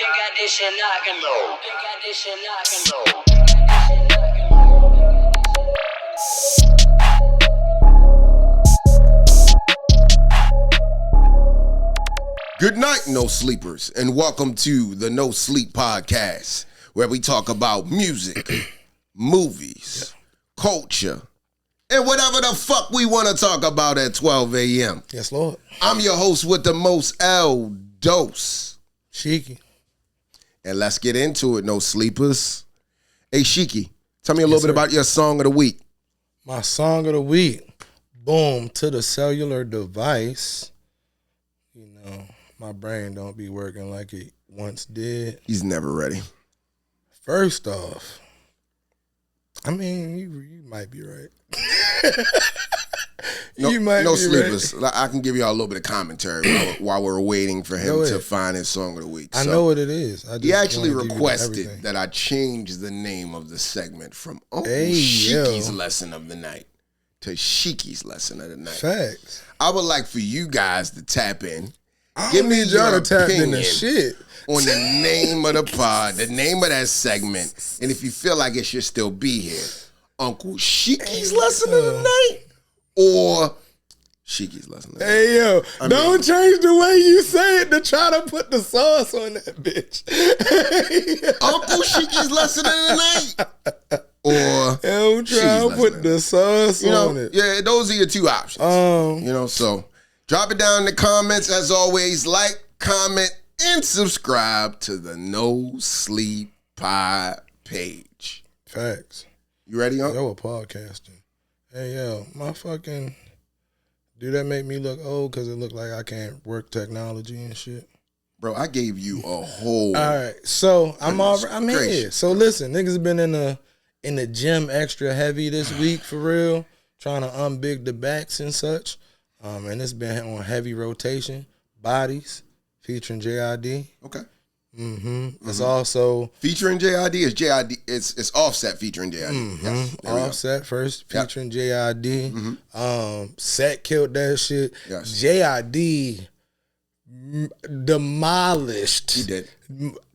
got this shit knocking low. They got this shit knocking low. Good night, no sleepers, and welcome to the No Sleep Podcast, where we talk about music, movies, culture, and whatever the fuck we want to talk about at 12 a.m. Yes, Lord. I'm your host with the most, L-Dos Shiki. And let's get into it, no sleepers. Hey, Shiki, tell me a little bit about your song of the week. My song of the week, boom, to the cellular device. You know, my brain don't be working like it once did. He's never ready. First off, I mean, you might be right. You might no be sleepers. right. I can give y'all a little bit of commentary while we're waiting for him to find his song of the week. I know what it is. He actually requested that I change the name of the segment from Shiki's Lesson of the Night to Shiki's Lesson of the Night. Facts. I would like for you guys to tap in. Give me y'all to tap in the shit on the name of the pod, the name of that segment, and if you feel like it should still be here, Uncle Shiki's Lesson of the Night or Shiki's Lesson of the Night. Hey, yo, don't change the way you say it to try to put the sauce on that bitch. Uncle Shiki's Lesson of the Night or don't try to put the sauce on it. Yeah, those are your two options. So drop it down in the comments. As always, like, comment, and subscribe to the No Sleep Pod page. Facts. You ready, Uncle? Yo, podcasting. Hey, yo, my fucking... Do that make me look old because it look like I can't work technology and shit? Bro, I gave you a whole... All right, so I'm here. So listen, niggas been in the gym extra heavy this week for real, trying to unbig the backs and such. And it's been on heavy rotation. Bodies featuring JID. Okay. It's also featuring JID. Is JID? It's Offset featuring JID. Yes. Offset first featuring JID. Set killed that shit. Yes. JID demolished. He did.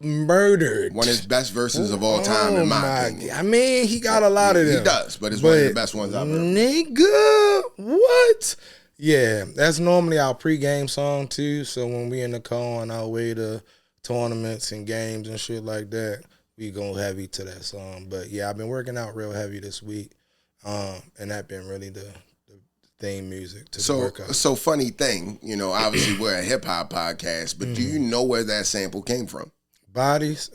Murdered. One of his best verses of all time, in my opinion. I mean, he got a lot of them. He does, but it's one of the best ones I've heard. Nigga, what? Yeah, that's normally our pregame song too. So when we in the car on our way to tournaments and games and shit like that, we go heavy to that song. But yeah, I've been working out real heavy this week, and that been really the theme music to the workout. So funny thing, obviously we're a hip hop podcast, but do you know where that sample came from? Bodies.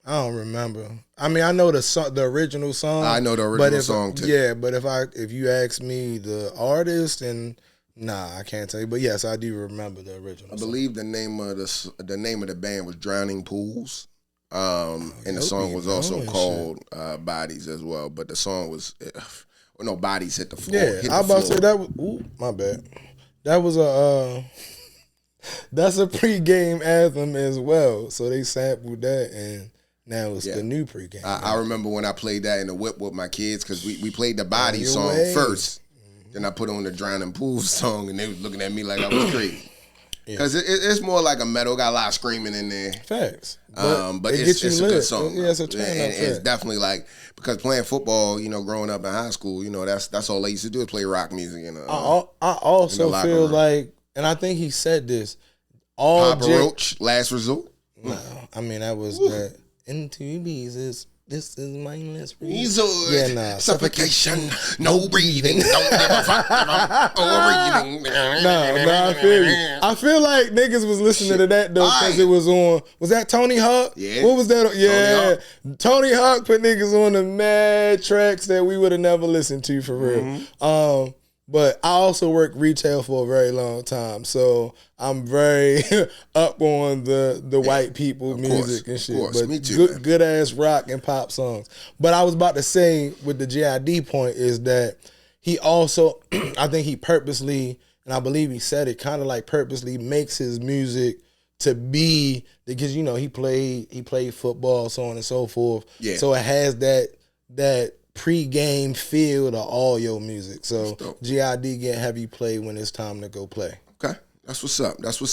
I don't remember. I mean, I know the original song. I know the original song too. Yeah, but if you ask me the artist, and I can't tell you. But yes, I do remember the original. I believe the name of the band was Drowning Pools, and the song was also called Bodies as well. But the song was Bodies hit the floor. Yeah, I was about to say that was. Ooh, my bad. That was that's a pregame anthem as well. So they sampled that and. Now it's the new pregame. I remember when I played that in the whip with my kids because we played the Body song first. Then I put on the Drowning Pools song and they was looking at me like I was crazy. Because it's more like a metal, got a lot of screaming in there. Facts. But it's a good song. Yeah, it's a turn up. It's definitely like, because playing football, growing up in high school, that's all they used to do is play rock music. I also feel like, and I think he said this, Papa Roach, Last Resort. No, I mean, that was that. Into these this is mindless breathing. Suffocation, no breathing, don't give a fuck about breathing. I feel you. I feel like niggas was listening to that though because it was on. Was that Tony Hawk? Yeah. What was that? Yeah, Tony Hawk put niggas on the mad tracks that we would have never listened to for real. But I also worked retail for a very long time, so I'm very up on the white people music and shit. But me too, good ass rock and pop songs. But I was about to say with the JID point is that he also, I think he purposely, and I believe he said it, kind of like purposely makes his music to be, because he played football, so on and so forth. Yeah. So it has that pre-game feel to all your music. So JID get heavy play when it's time to go play. Okay. That's what's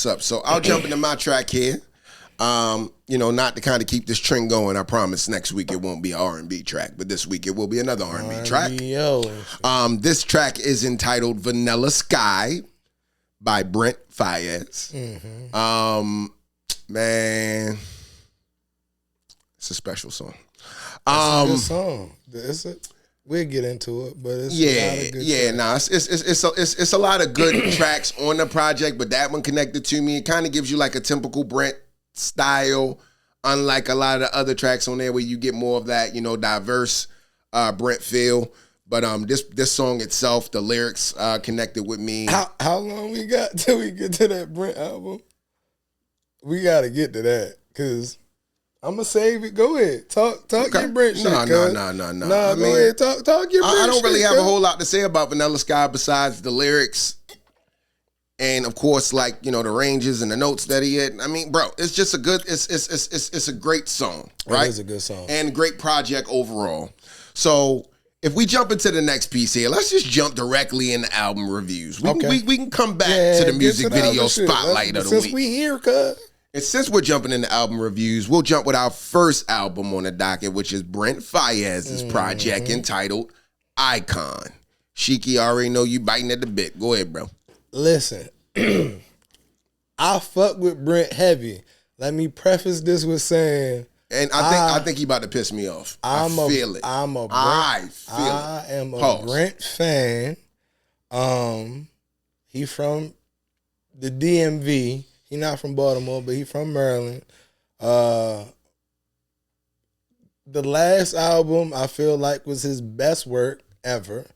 up. So I'll jump into my track here. Not to kind of keep this trend going. I promise next week it won't be an R&B track, but this week it will be another R&B track. This track is entitled Vanilla Sky by Brent Faiyaz. Man, it's a special song. It's a good song. We'll get into it, but it's a lot of good it's a lot of good tracks on the project, but that one connected to me. It kind of gives you like a typical Brent style, unlike a lot of the other tracks on there where you get more of that, diverse Brent feel. But this song itself, the lyrics connected with me. How long we got till we get to that Brent album? We got to get to that because I'm gonna save it. Go ahead, talk your Brent shit. No. Go ahead, talk your Brent. I don't really shit, have a whole lot to say about Vanilla Sky besides the lyrics. And of course, the ranges and the notes that he had. I mean, bro, it's just a good. It's a great song, right? It is a good song and great project overall. So if we jump into the next piece here, let's just jump directly into album reviews. We can come back to the music video spotlight of the week. Since we here, cuz. And since we're jumping into album reviews, we'll jump with our first album on the docket, which is Brent Faiyaz's project entitled Icon. Shiki, I already know you biting at the bit. Go ahead, bro. Listen, I fuck with Brent heavy. Let me preface this with saying, and I think he about to piss me off. I feel it. I am a Brent fan. He from the DMV. He not from Baltimore, but he from Maryland. The last album I feel like was his best work ever.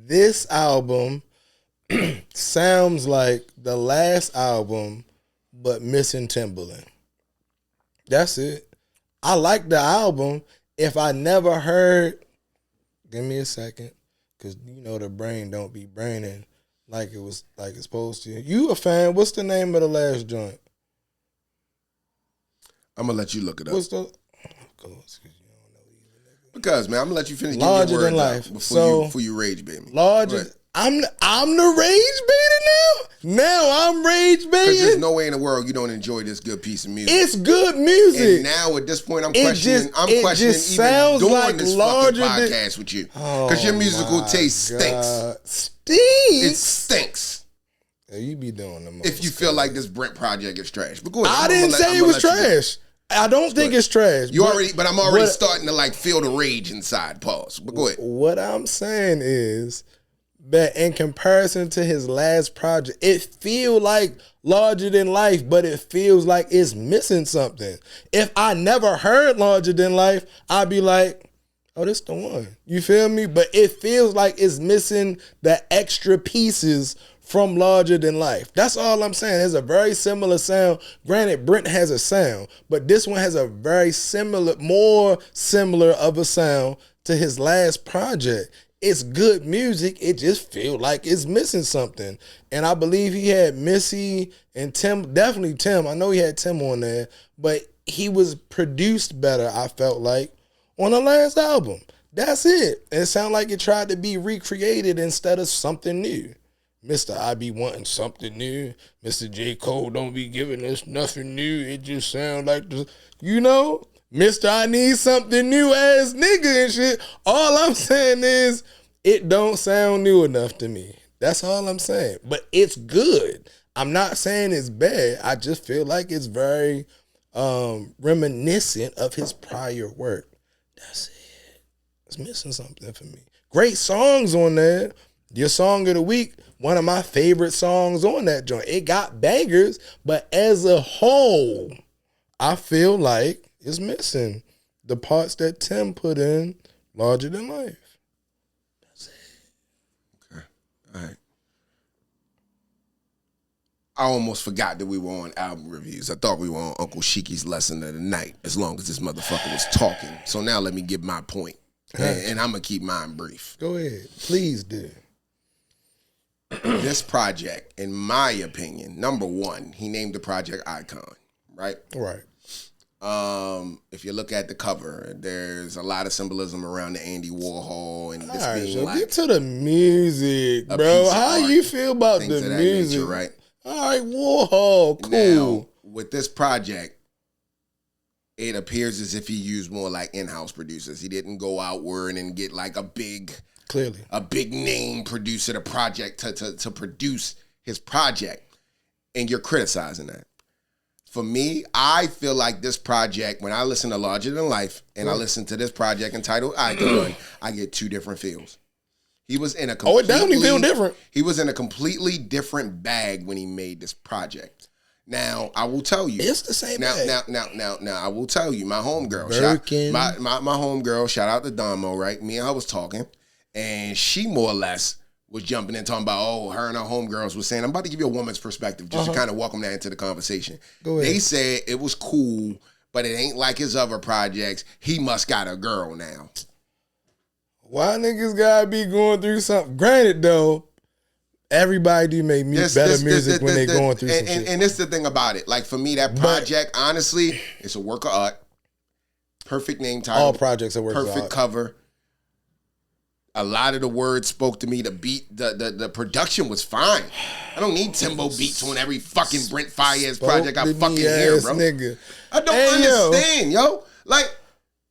This album sounds like the last album, but missing Timbaland. That's it. I like the album. If I never heard, give me a second, because the brain don't be braining like it's supposed to. You a fan? What's the name of the last joint? I'm gonna let you look it up. What's the? Because man, I'm gonna let you finish. Larger Than Life. Before you rage, baby. Larger. I'm the rage baiter now. Now I'm rage baiting. Because there's no way in the world you don't enjoy this good piece of music. It's good music. And now at this point, I'm questioning even sounds doing like this fucking podcast with you. Because your musical taste stinks. It stinks. Yeah, you be doing the most. If you feel like this Brent project is trash, but go ahead. I didn't say it was trash. I don't think it's trash. But I'm already starting to feel the rage inside. Pause. But go ahead. What I'm saying is that in comparison to his last project, it feel like Larger Than Life, but it feels like it's missing something. If I never heard Larger Than Life, I'd be like, oh, this the one. You feel me? But it feels like it's missing the extra pieces from Larger Than Life. That's all I'm saying. It's a very similar sound. Granted, Brent has a sound, but this one has a very more similar of a sound to his last project. It's good music. It just feels like it's missing something. And I believe he had Missy and Tim, definitely Tim. I know he had Tim on there, but he was produced better, I felt like, on the last album. That's it. It sounded like it tried to be recreated instead of something new. Mr. I be wanting something new. Mr. J. Cole don't be giving us nothing new. It just sounds like Mr. I need something new ass nigga and shit. All I'm saying is it don't sound new enough to me. That's all I'm saying. But it's good. I'm not saying it's bad. I just feel like it's very reminiscent of his prior work. That's it. It's missing something for me. Great songs on there. Your song of the week, one of my favorite songs on that joint. It got bangers, but as a whole, I feel like it's missing the parts that Tim put in Larger Than Life. That's it. Okay. All right. I almost forgot that we were on album reviews. I thought we were on Uncle Shiki's lesson of the night, as long as this motherfucker was talking. So now let me give my point. And I'm going to keep mine brief. Go ahead. Please do. This project, in my opinion, number one, he named the project Icon, right? Right. If you look at the cover, there's a lot of symbolism around the Andy Warhol and this being so like get to the music, bro. How you feel about the music? Nature, right? All right, Warhol, cool. Now, with this project, it appears as if he used more like in-house producers. He didn't go outward and get like a big name producer to produce his project. And you're criticizing that. For me, I feel like this project, when I listen to Larger Than Life and I listen to this project entitled Icon, I get two different feels. He was in a it definitely feel different. He was in a completely different bag when he made this project. Now, I will tell you. It's the same bag. Now, I will tell you, my homegirl, my homegirl, shout out to Damo, right? Me and her was talking, and she more or less was jumping in talking about, her and her homegirls was saying, I'm about to give you a woman's perspective just to kind of welcome that into the conversation. Go ahead. They said it was cool, but it ain't like his other projects. He must got a girl now. Why niggas gotta be going through something? Granted, though, everybody do make better music when they going through some shit. And it's the thing about it. Like, for me, that project, honestly, it's a work of art. Perfect name title. All projects are work of art. Perfect cover. A lot of the words spoke to me. The beat, the production was fine. I don't need Timbo beats on every fucking Brent Fayez project I fucking hear, bro. Nigga. I don't understand, yo. Like,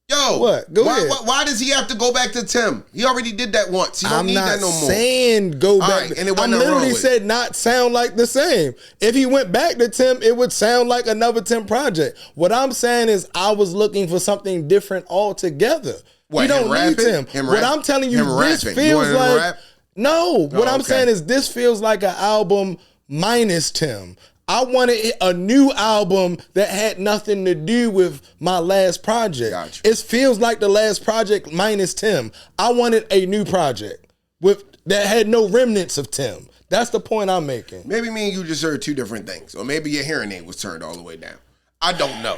yo, what? Go ahead. Why does he have to go back to Tim? He already did that once. He don't need that no more. I'm not saying go back. Right, and it I wasn't literally said not sound like the same. If he went back to Tim, it would sound like another Tim project. What I'm saying is I was looking for something different altogether. What, you don't need Tim. What I'm telling you, this feels like what I'm saying is this feels like an album minus Tim. I wanted a new album that had nothing to do with my last project. Gotcha. It feels like the last project minus Tim. I wanted a new project that had no remnants of Tim. That's the point I'm making. Maybe me and you just heard two different things. Or maybe your hearing aid was turned all the way down. I don't know.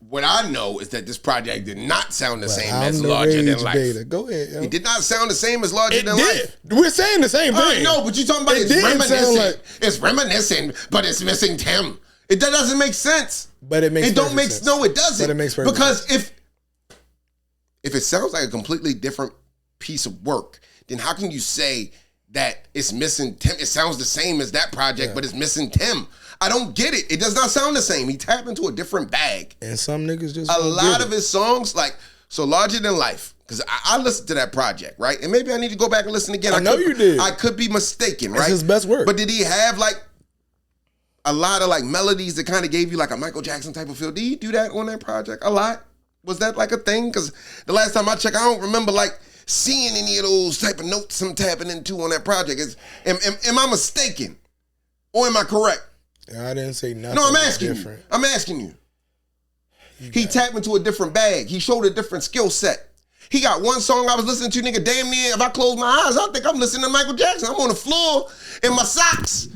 What I know is that this project did not sound the same as Larger Than Life. Beta. Go ahead, yo. It did not sound the same as Larger Than Life. We're saying the same thing. No, but you're talking about it's reminiscent. It's reminiscent, but it's missing Tim. That doesn't make sense. But it makes sense. No, it doesn't. But it makes perfect sense. Because if it sounds like a completely different piece of work, then how can you say that it's missing Tim? It sounds the same as that project, but it's missing Tim. I don't get it. It does not sound the same. He tapped into a different bag. And some niggas just a lot of his songs, like, so Larger Than Life, because I listened to that project, right? And maybe I need to go back and listen again. I know you did. I could be mistaken, right? It's his best work. But did he have, like, a lot of, like, melodies that kind of gave you, like, a Michael Jackson type of feel? Did he do that on that project a lot? Was that, like, a thing? Because the last time I checked, I don't remember, like, seeing any of those type of notes I'm tapping into on that project. Am I mistaken? Or am I correct? I didn't say nothing. No, I'm asking different. you. I'm asking you. He tapped into a different bag. He showed a different skill set. He got one song I was listening to, nigga, damn near, if I close my eyes, I think I'm listening to Michael Jackson. I'm on the floor in my socks,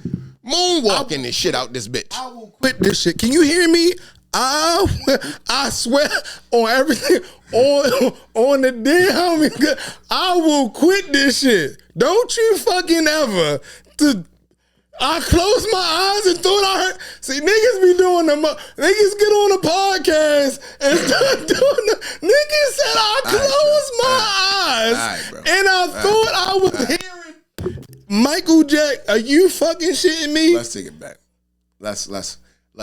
moonwalking this shit out this bitch. I will quit this shit. Can you hear me? I swear on everything, on the damn, I will quit this shit. Don't you fucking ever. I closed my eyes and thought I heard. See, niggas be doing niggas get on the podcast and start doing niggas said I closed my eyes and I thought I was hearing Michael Jack. Are you fucking shitting me? Let's take it back. Let's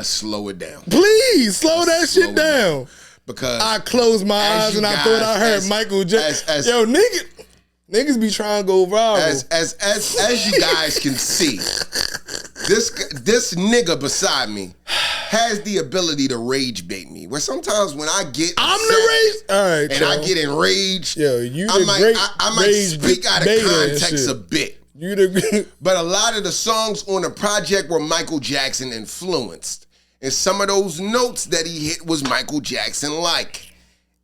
slow it down. Please slow that shit down. Because I closed my eyes and I thought I heard Michael Jack. Yo, niggas be trying to go viral. As you guys can see, this nigga beside me has the ability to rage bait me. Where sometimes when I get I'm the rage, all right, and I get enraged, yo, I might speak out of context a bit. But a lot of the songs on the project were Michael Jackson influenced, and some of those notes that he hit was Michael Jackson like.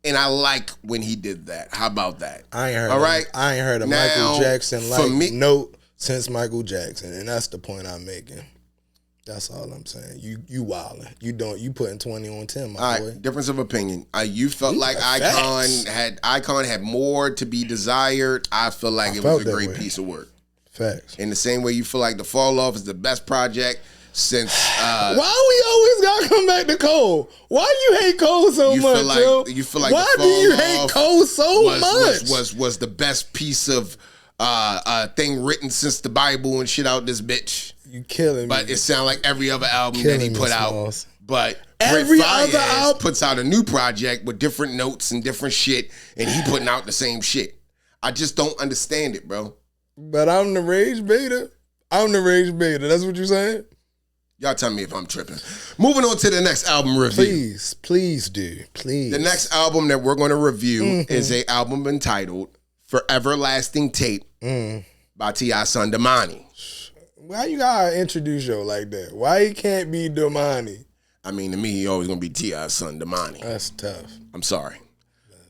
And I like when he did that. How about that? I ain't heard a Michael Jackson like note since Michael Jackson, and that's the point I'm making. That's all I'm saying. You wildin'. You putting 20 on 10, my boy. Difference of opinion. You felt like Icon had more to be desired. I feel like it was a great piece of work. Facts. In the same way you feel like The Fall Off is the best project since why we always gotta come back to Cole? Why you hate Cole so much, yo? You feel like why do you hate Cole so much? Was the best piece of thing written since the Bible and shit out this bitch. You killing me. But it sounded like every other album that he put out But Every Brent other Faiyaz album puts out a new project with different notes and different shit, and he putting out the same shit. I just don't understand it, bro. But I'm the rage beta. That's what you're saying? Y'all tell me if I'm tripping. Moving on to the next album review. Please do. Please. The next album that we're going to review is a album entitled Forever Lasting Tape by T.I. Son Damani. Why you gotta introduce yo like that? Why he can't be Damani? I mean, to me, he always going to be T.I. Son Damani. That's tough. I'm sorry.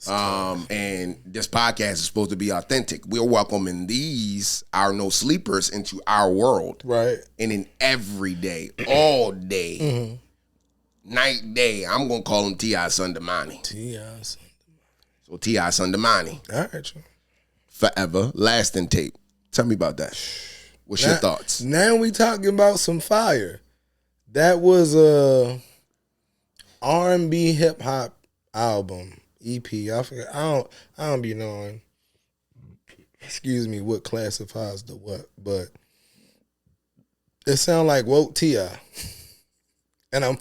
And this podcast is supposed to be authentic. We're welcoming these, our no sleepers, into our world. Right. And in every day, all day, night, day, I'm going to call him T.I. Son Damani. T.I. Son. So T.I. Son Damani. All right, yo. Forever Lasting Tape. Tell me about that. What's your thoughts? Now we talking about some fire. That was a R&B hip hop album. EP. I forget. I don't be knowing. Excuse me, what classifies the what, but it sound like woke T.I. And I'm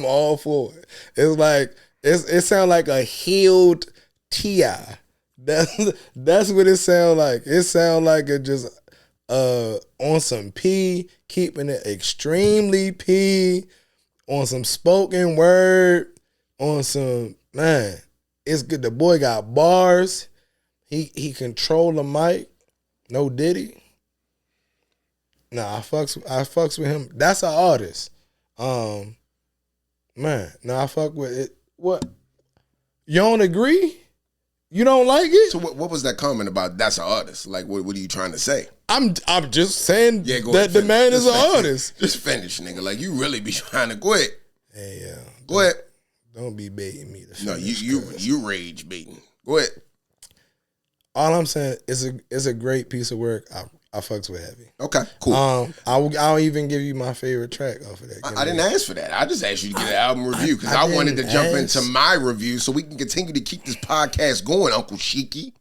all for it. It's like it sound like a healed T.I. That's what it sound like. It sound like it just on some P, keeping it extremely P, on some spoken word, on some man. It's good. The boy got bars. He control the mic. No Diddy. Nah, I fucks with him. That's an artist. Man, I fuck with it. What? You don't agree? You don't like it? So what was that comment about? That's an artist. Like, what are you trying to say? I'm just saying Yeah, go that ahead, the man is an finish. artist. Just finish, nigga. Like, you really be trying to quit. Hey, Go ahead. don't be baiting me. No, you rage baiting. Go ahead. All I'm saying is it's a great piece of work. I fucks with heavy. Okay, cool. I'll even give you my favorite track off of that. I didn't ask for that. I just asked you to get an album review because I wanted to jump into my review so we can continue to keep this podcast going, Uncle Shiki.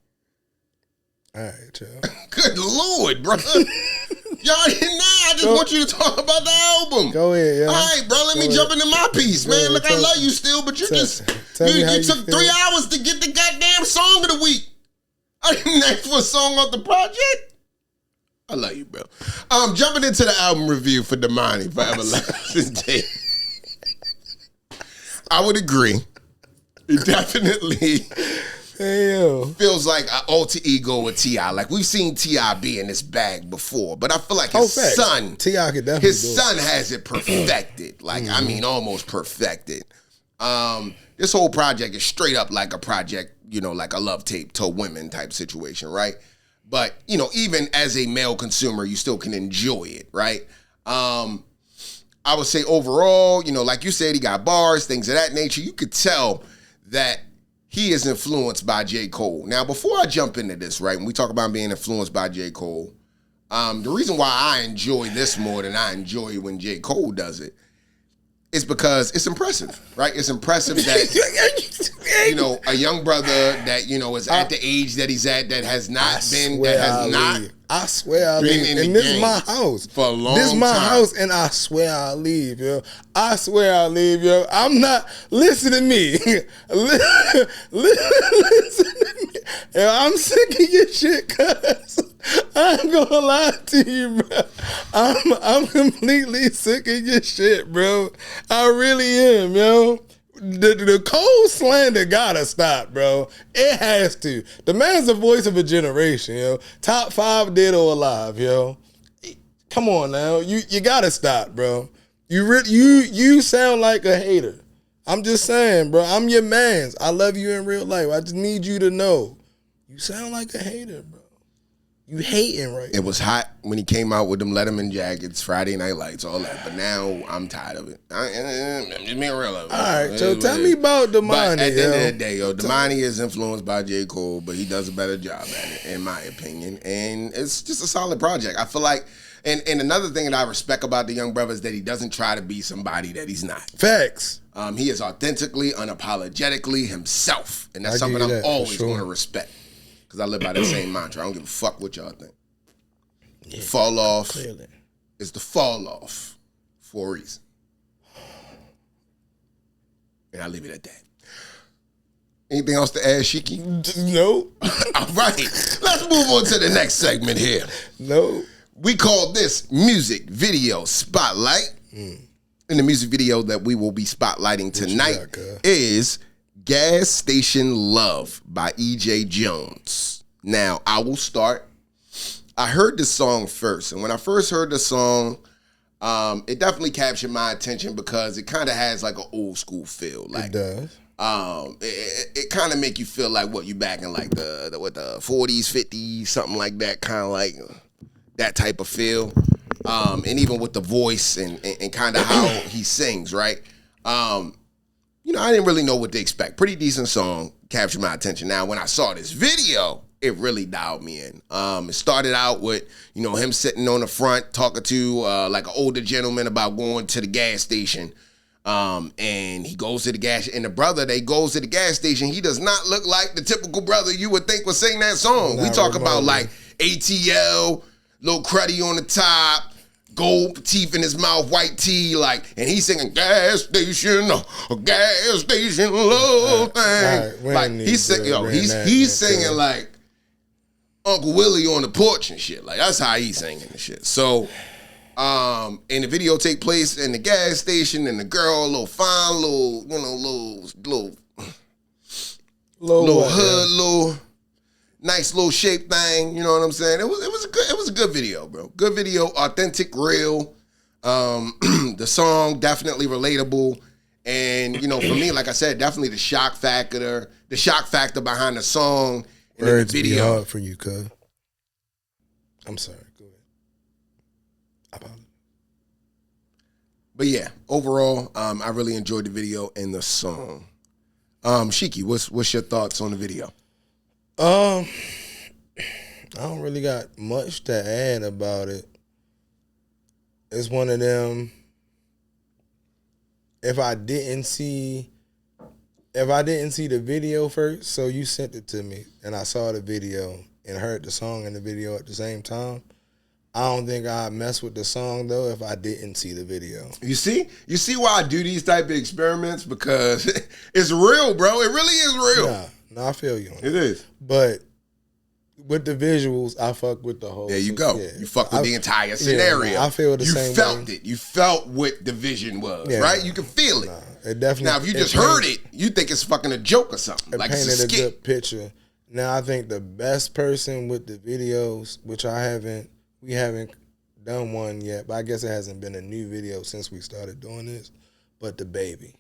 All right, chill. Good Lord, bro. Y'all didn't know. I just want you to talk about the album. Go ahead, yeah. All right, bro. Let me jump into my piece, man. ahead, Look, I love you still, but you tell me how you you took feel. 3 hours to get the goddamn song of the week. I didn't ask for a song off the project. I love you, bro. Jumping into the album review for Damani for Everlasting Tape. I would agree. It definitely feels like an alter ego with T.I. Like, we've seen T.I. be in this bag before, but I feel like his son, T.I. could definitely his son has it perfected. Like, I mean, almost perfected. This whole project is straight up like a project, like a love tape to women type situation, right? But, even as a male consumer, you still can enjoy it, right? I would say overall, like you said, he got bars, things of that nature. You could tell that he is influenced by J. Cole. Now, before I jump into this, right, when we talk about being influenced by J. Cole, the reason why I enjoy this more than I enjoy when J. Cole does it is because it's impressive, right? It's impressive that, a young brother that, is at the age that he's at, that has not been, that has not. I swear I'll leave. And this is my house. For a long time. This is my house, and I swear I'll leave, yo. I swear I'll leave, yo. I'm not, listen to me. Listen to me. Yo, I'm sick of your shit, cuz. I ain't gonna lie to you, bro. I'm completely sick of your shit, bro. I really am, yo. The Cole slander gotta stop, bro. It has to. The man's the voice of a generation, yo. Top 5 dead or alive, yo. Come on now, you gotta stop, bro. You sound like a hater. I'm just saying, bro. I'm your mans. I love you in real life. I just need you to know, you sound like a hater, bro. You hating right now. It was hot when he came out with them Letterman jackets, Friday Night Lights, all that. But now I'm tired of it. I'm just being real. All right, so tell me about Damani. But at the end of the day, Damani is influenced by J. Cole, but he does a better job at it, in my opinion. And it's just a solid project. I feel like, and another thing that I respect about the young brother is that he doesn't try to be somebody that he's not. Facts. He is authentically, unapologetically himself. And that's something I'm always going to respect. Because I live by that same mantra. I don't give a fuck what y'all think. Yeah, fall off is the fall off for a reason. And I'll leave it at that. Anything else to add, Shiki? No. All right. Let's move on to the next segment here. No. We call this Music Video Spotlight. And the music video that we will be spotlighting tonight is Gas Station Love by E.J. Jones. Now, I will start. I heard the song first. And when I first heard the song, it definitely captured my attention because it kind of has like an old school feel. Like, it does. It kind of make you feel like what you back in like the 40s, 50s, something like that, kind of like that type of feel. And even with the voice and kind of how he sings, right? I didn't really know what to expect. Pretty decent song, captured my attention. Now, when I saw this video, it really dialed me in. It started out with, him sitting on the front talking to like an older gentleman about going to the gas station. And he goes to the gas, and the brother that goes to the gas station, he does not look like the typical brother you would think would sing that song. We talk about like ATL, little cruddy on the top, gold teeth in his mouth, white tee, and he's singing gas station love thing. He's singing like Uncle Willie on the porch and shit. Like, that's how he's singing and shit. So, and the video take place in the gas station, and the girl, little hood, nice little shape thing. You know what I'm saying? It was a good video, bro. Good video, authentic, real. The song definitely relatable, and for me, like I said, definitely the shock factor behind the song and Words the video. be hard for you, cuz. I'm sorry. But yeah, overall, I really enjoyed the video and the song. Shiki, what's your thoughts on the video? I don't really got much to add about it. It's one of them. If I didn't see the video first, so you sent it to me, and I saw the video and heard the song and the video at the same time, I don't think I'd mess with the song, though, if I didn't see the video. You see why I do these type of experiments? Because it's real, bro. It really is real. Nah, I feel you on it. Is. But with the visuals, I fuck with the whole. There you go. Yeah. You fuck with the entire scenario. I feel the same way. You felt it. You felt what the vision was, right? You can feel it. It definitely. Now, if you just heard it, you think it's fucking a joke or something. Like it's a skit. Good picture. Now, I think the best person with the videos, which we haven't done one yet, but I guess it hasn't been a new video since we started doing this, but the Baby.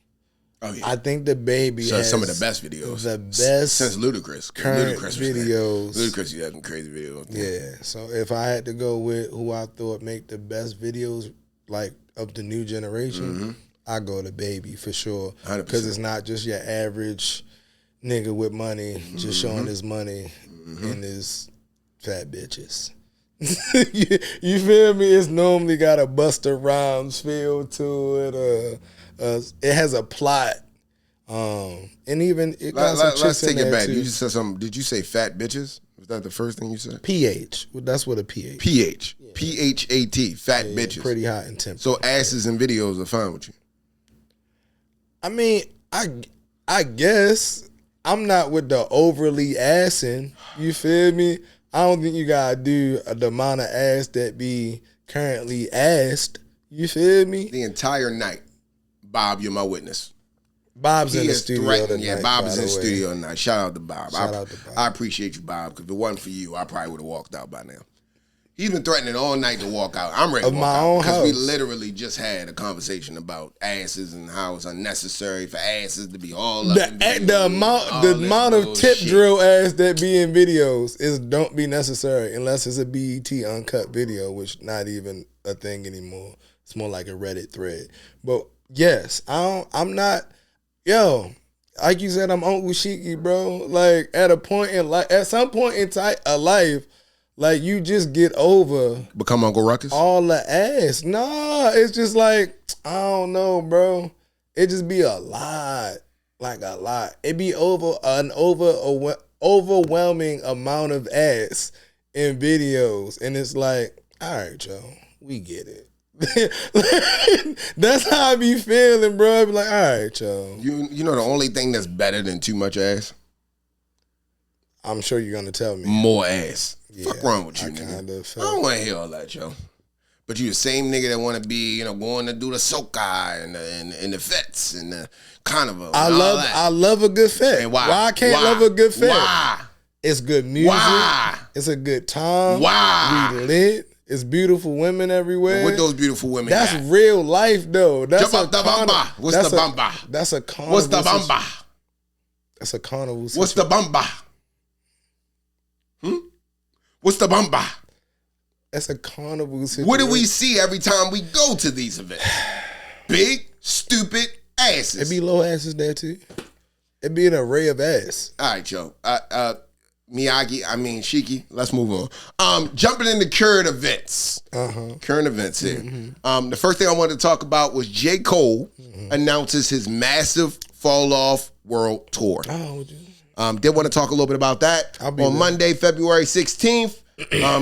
Oh, yeah. I think the Baby has some of the best videos. The best since Ludacris. Current videos. Ludacris, you having crazy videos. Yeah. So if I had to go with who I thought make the best videos, like of the new generation, I go to Baby for sure. 100%. Because it's not just your average nigga with money just showing his money and his fat bitches. you feel me? It's normally got a Busta Rhymes feel to it. It has a plot, and even it got some chicks let's take in it there back. too. You just said something. Did you say fat bitches? Was that the first thing you said? PH. That's what a PH. PH. Yeah. PHAT. Fat bitches. Pretty hot and temperature. So asses and videos are fine with you. I mean, I guess I'm not with the overly assing. You feel me? I don't think you gotta do the amount of ass that be currently asked. You feel me? The entire night. Bob, you're my witness. Bob's in the studio tonight. Yeah, Bob is in the studio tonight. Shout out to Bob. Shout out to Bob. I appreciate you, Bob, because if it wasn't for you, I probably would have walked out by now. He's been threatening all night to walk out. I'm ready to walk out. Because we literally just had a conversation about asses and how it's unnecessary for asses to be all up in videos, the amount of tip drill ass that be in videos don't be necessary unless it's a BET uncut video, which not even a thing anymore. It's more like a Reddit thread. But yes, I'm not, like you said, I'm Uncle Shiki, bro. Like at some point in life, like you just get over become Uncle Ruckus? All the ass. Nah, it's just like, I don't know, bro. It just be a lot. Like a lot. It be an overwhelming amount of ass in videos. And it's like, all right, Joe, we get it. That's how I be feeling, bro. I be like, all right, yo. You know the only thing that's better than too much ass? I'm sure you're gonna tell me. More ass. Yeah, Fuck wrong with you, I nigga? kinda I felt don't want to hear all that, yo. But you the same nigga that want to be, going to do the soca and the fets and the carnival. And I love a good fet. And why? Why I can't Why? love a good fet? Why? It's good music. Why? It's a good time. Why? We lit. It's beautiful women everywhere. What those beautiful women That's got? real life, though. That's Jump up the bamba. What's the bamba? That's a carnival. What's the bamba? That's a carnival. What's the bamba? What's the bamba? That's a carnival situation. What do we see every time we go to these events? Big, stupid asses. It be low asses there, too. It be an array of ass. All right, Joe. Shiki, let's move on. Jumping into current events. Current events here. The first thing I wanted to talk about was J. Cole announces his massive Fall Off World Tour. Oh, Did want to talk a little bit about that. On there. Monday, February 16th,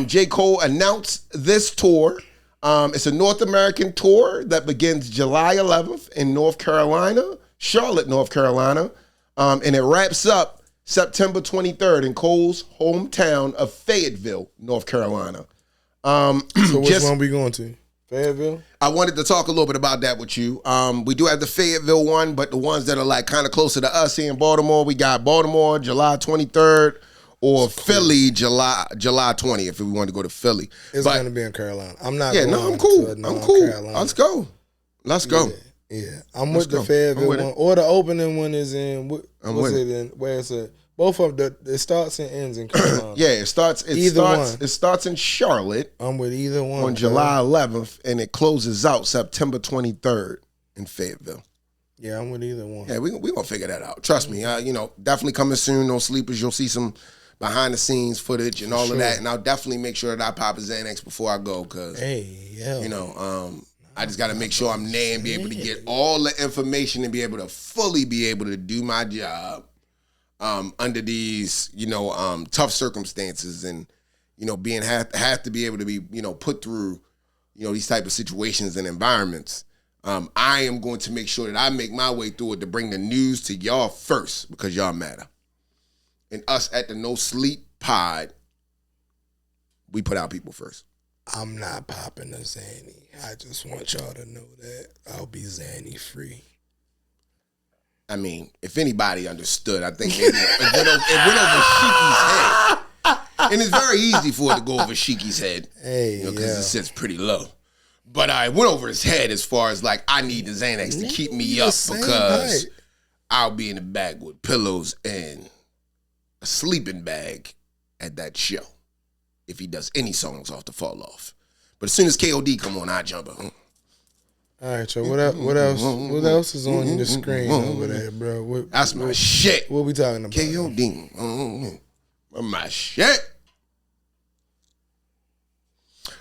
J. Cole announced this tour. It's a North American tour that begins July 11th in North Carolina, Charlotte, North Carolina, and it wraps up September 23rd in Cole's hometown of Fayetteville, North Carolina. So which one we going to? Fayetteville? I wanted to talk a little bit about that with you. We do have the Fayetteville one, but the ones that are like kind of closer to us here in Baltimore, we got Baltimore, July 23rd, or Philly, July 20th, if we want to go to Philly. It's going to be in Carolina. I'm not Yeah, going no, I'm cool. to I'm cool. Carolina. Let's go. Let's go. Yeah. I'm with the Fayetteville one. Or the opening one is in, where it's at? Both of them, it starts and ends in Carolina. Yeah, it starts in Charlotte. I'm with either one. On July 11th, and it closes out September 23rd in Fayetteville. Yeah, I'm with either one. Yeah, we gonna figure that out. Trust me. Definitely coming soon. No sleepers. You'll see some behind the scenes footage and all of that, and I'll definitely make sure that I pop a Xanax before I go, because I just got to make sure I'm there and be able to get all the information and be able to fully be able to do my job under these tough circumstances, and have to be able to be put through these type of situations and environments. I am going to make sure that I make my way through it to bring the news to y'all first, because y'all matter. And us at the No Sleep Pod, we put our people first. I'm not popping a Zanny. I just want y'all to know that I'll be Zanny free. I mean, if anybody understood, I think maybe it went over Shiki's head. And it's very easy for it to go over Shiki's head. Because it sits pretty low. But I went over his head as far as like, I need the Xanax to keep me up, because I'll be in the bag with pillows and a sleeping bag at that show if he does any songs off the Fall Off. But as soon as KOD come on, I jump up. All right, so what else is on the screen over there, bro? That's my shit. What we talking about? KOD. My shit.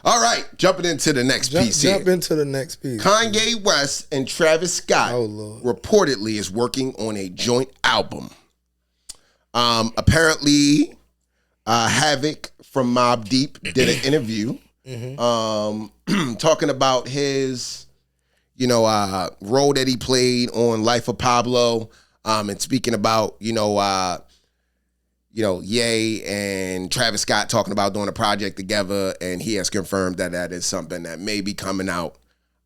All right, jumping into the next piece here. Jump into the next piece. Kanye West and Travis Scott Lord. reportedly is working on a joint album. Apparently, Havoc from Mobb Deep did an interview talking about his role that he played on Life of Pablo, and speaking about Ye and Travis Scott talking about doing a project together, and he has confirmed that that is something that may be coming out.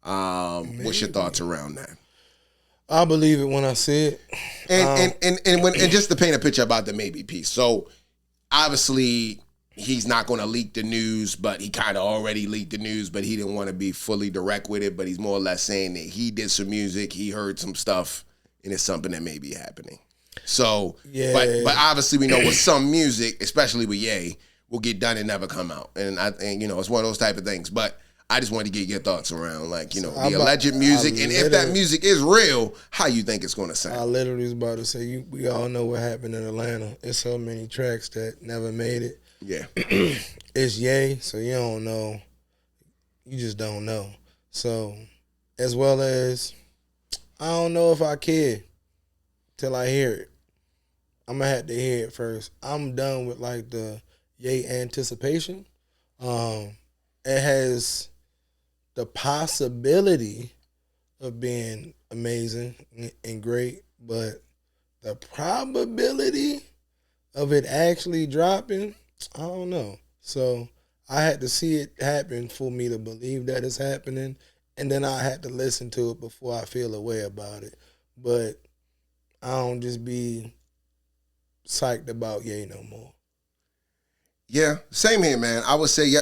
What's your thoughts around that? I believe it when I see it. And just to paint a picture about the maybe piece. So obviously he's not going to leak the news, but he kind of already leaked the news, but he didn't want to be fully direct with it. But he's more or less saying that he did some music, he heard some stuff, and it's something that may be happening. So, yeah. But obviously we know with some music, especially with Ye, will get done and never come out. And it's one of those type of things. But I just wanted to get your thoughts around, the alleged music, and if that music is real, how you think it's going to sound. I literally was about to say, we all know what happened in Atlanta. It's so many tracks that never made it. Yeah. It's Ye, so you don't know. You just don't know. So, as well as, I don't know if I care till I hear it. I'm going to have to hear it first. I'm done with, the Ye anticipation. It has the possibility of being amazing and great, but the probability of it actually dropping, I don't know. So I had to see it happen for me to believe that it's happening, and then I had to listen to it before I feel a way about it. But I don't just be psyched about Ye no more. Yeah, same here, man. I would say, yeah.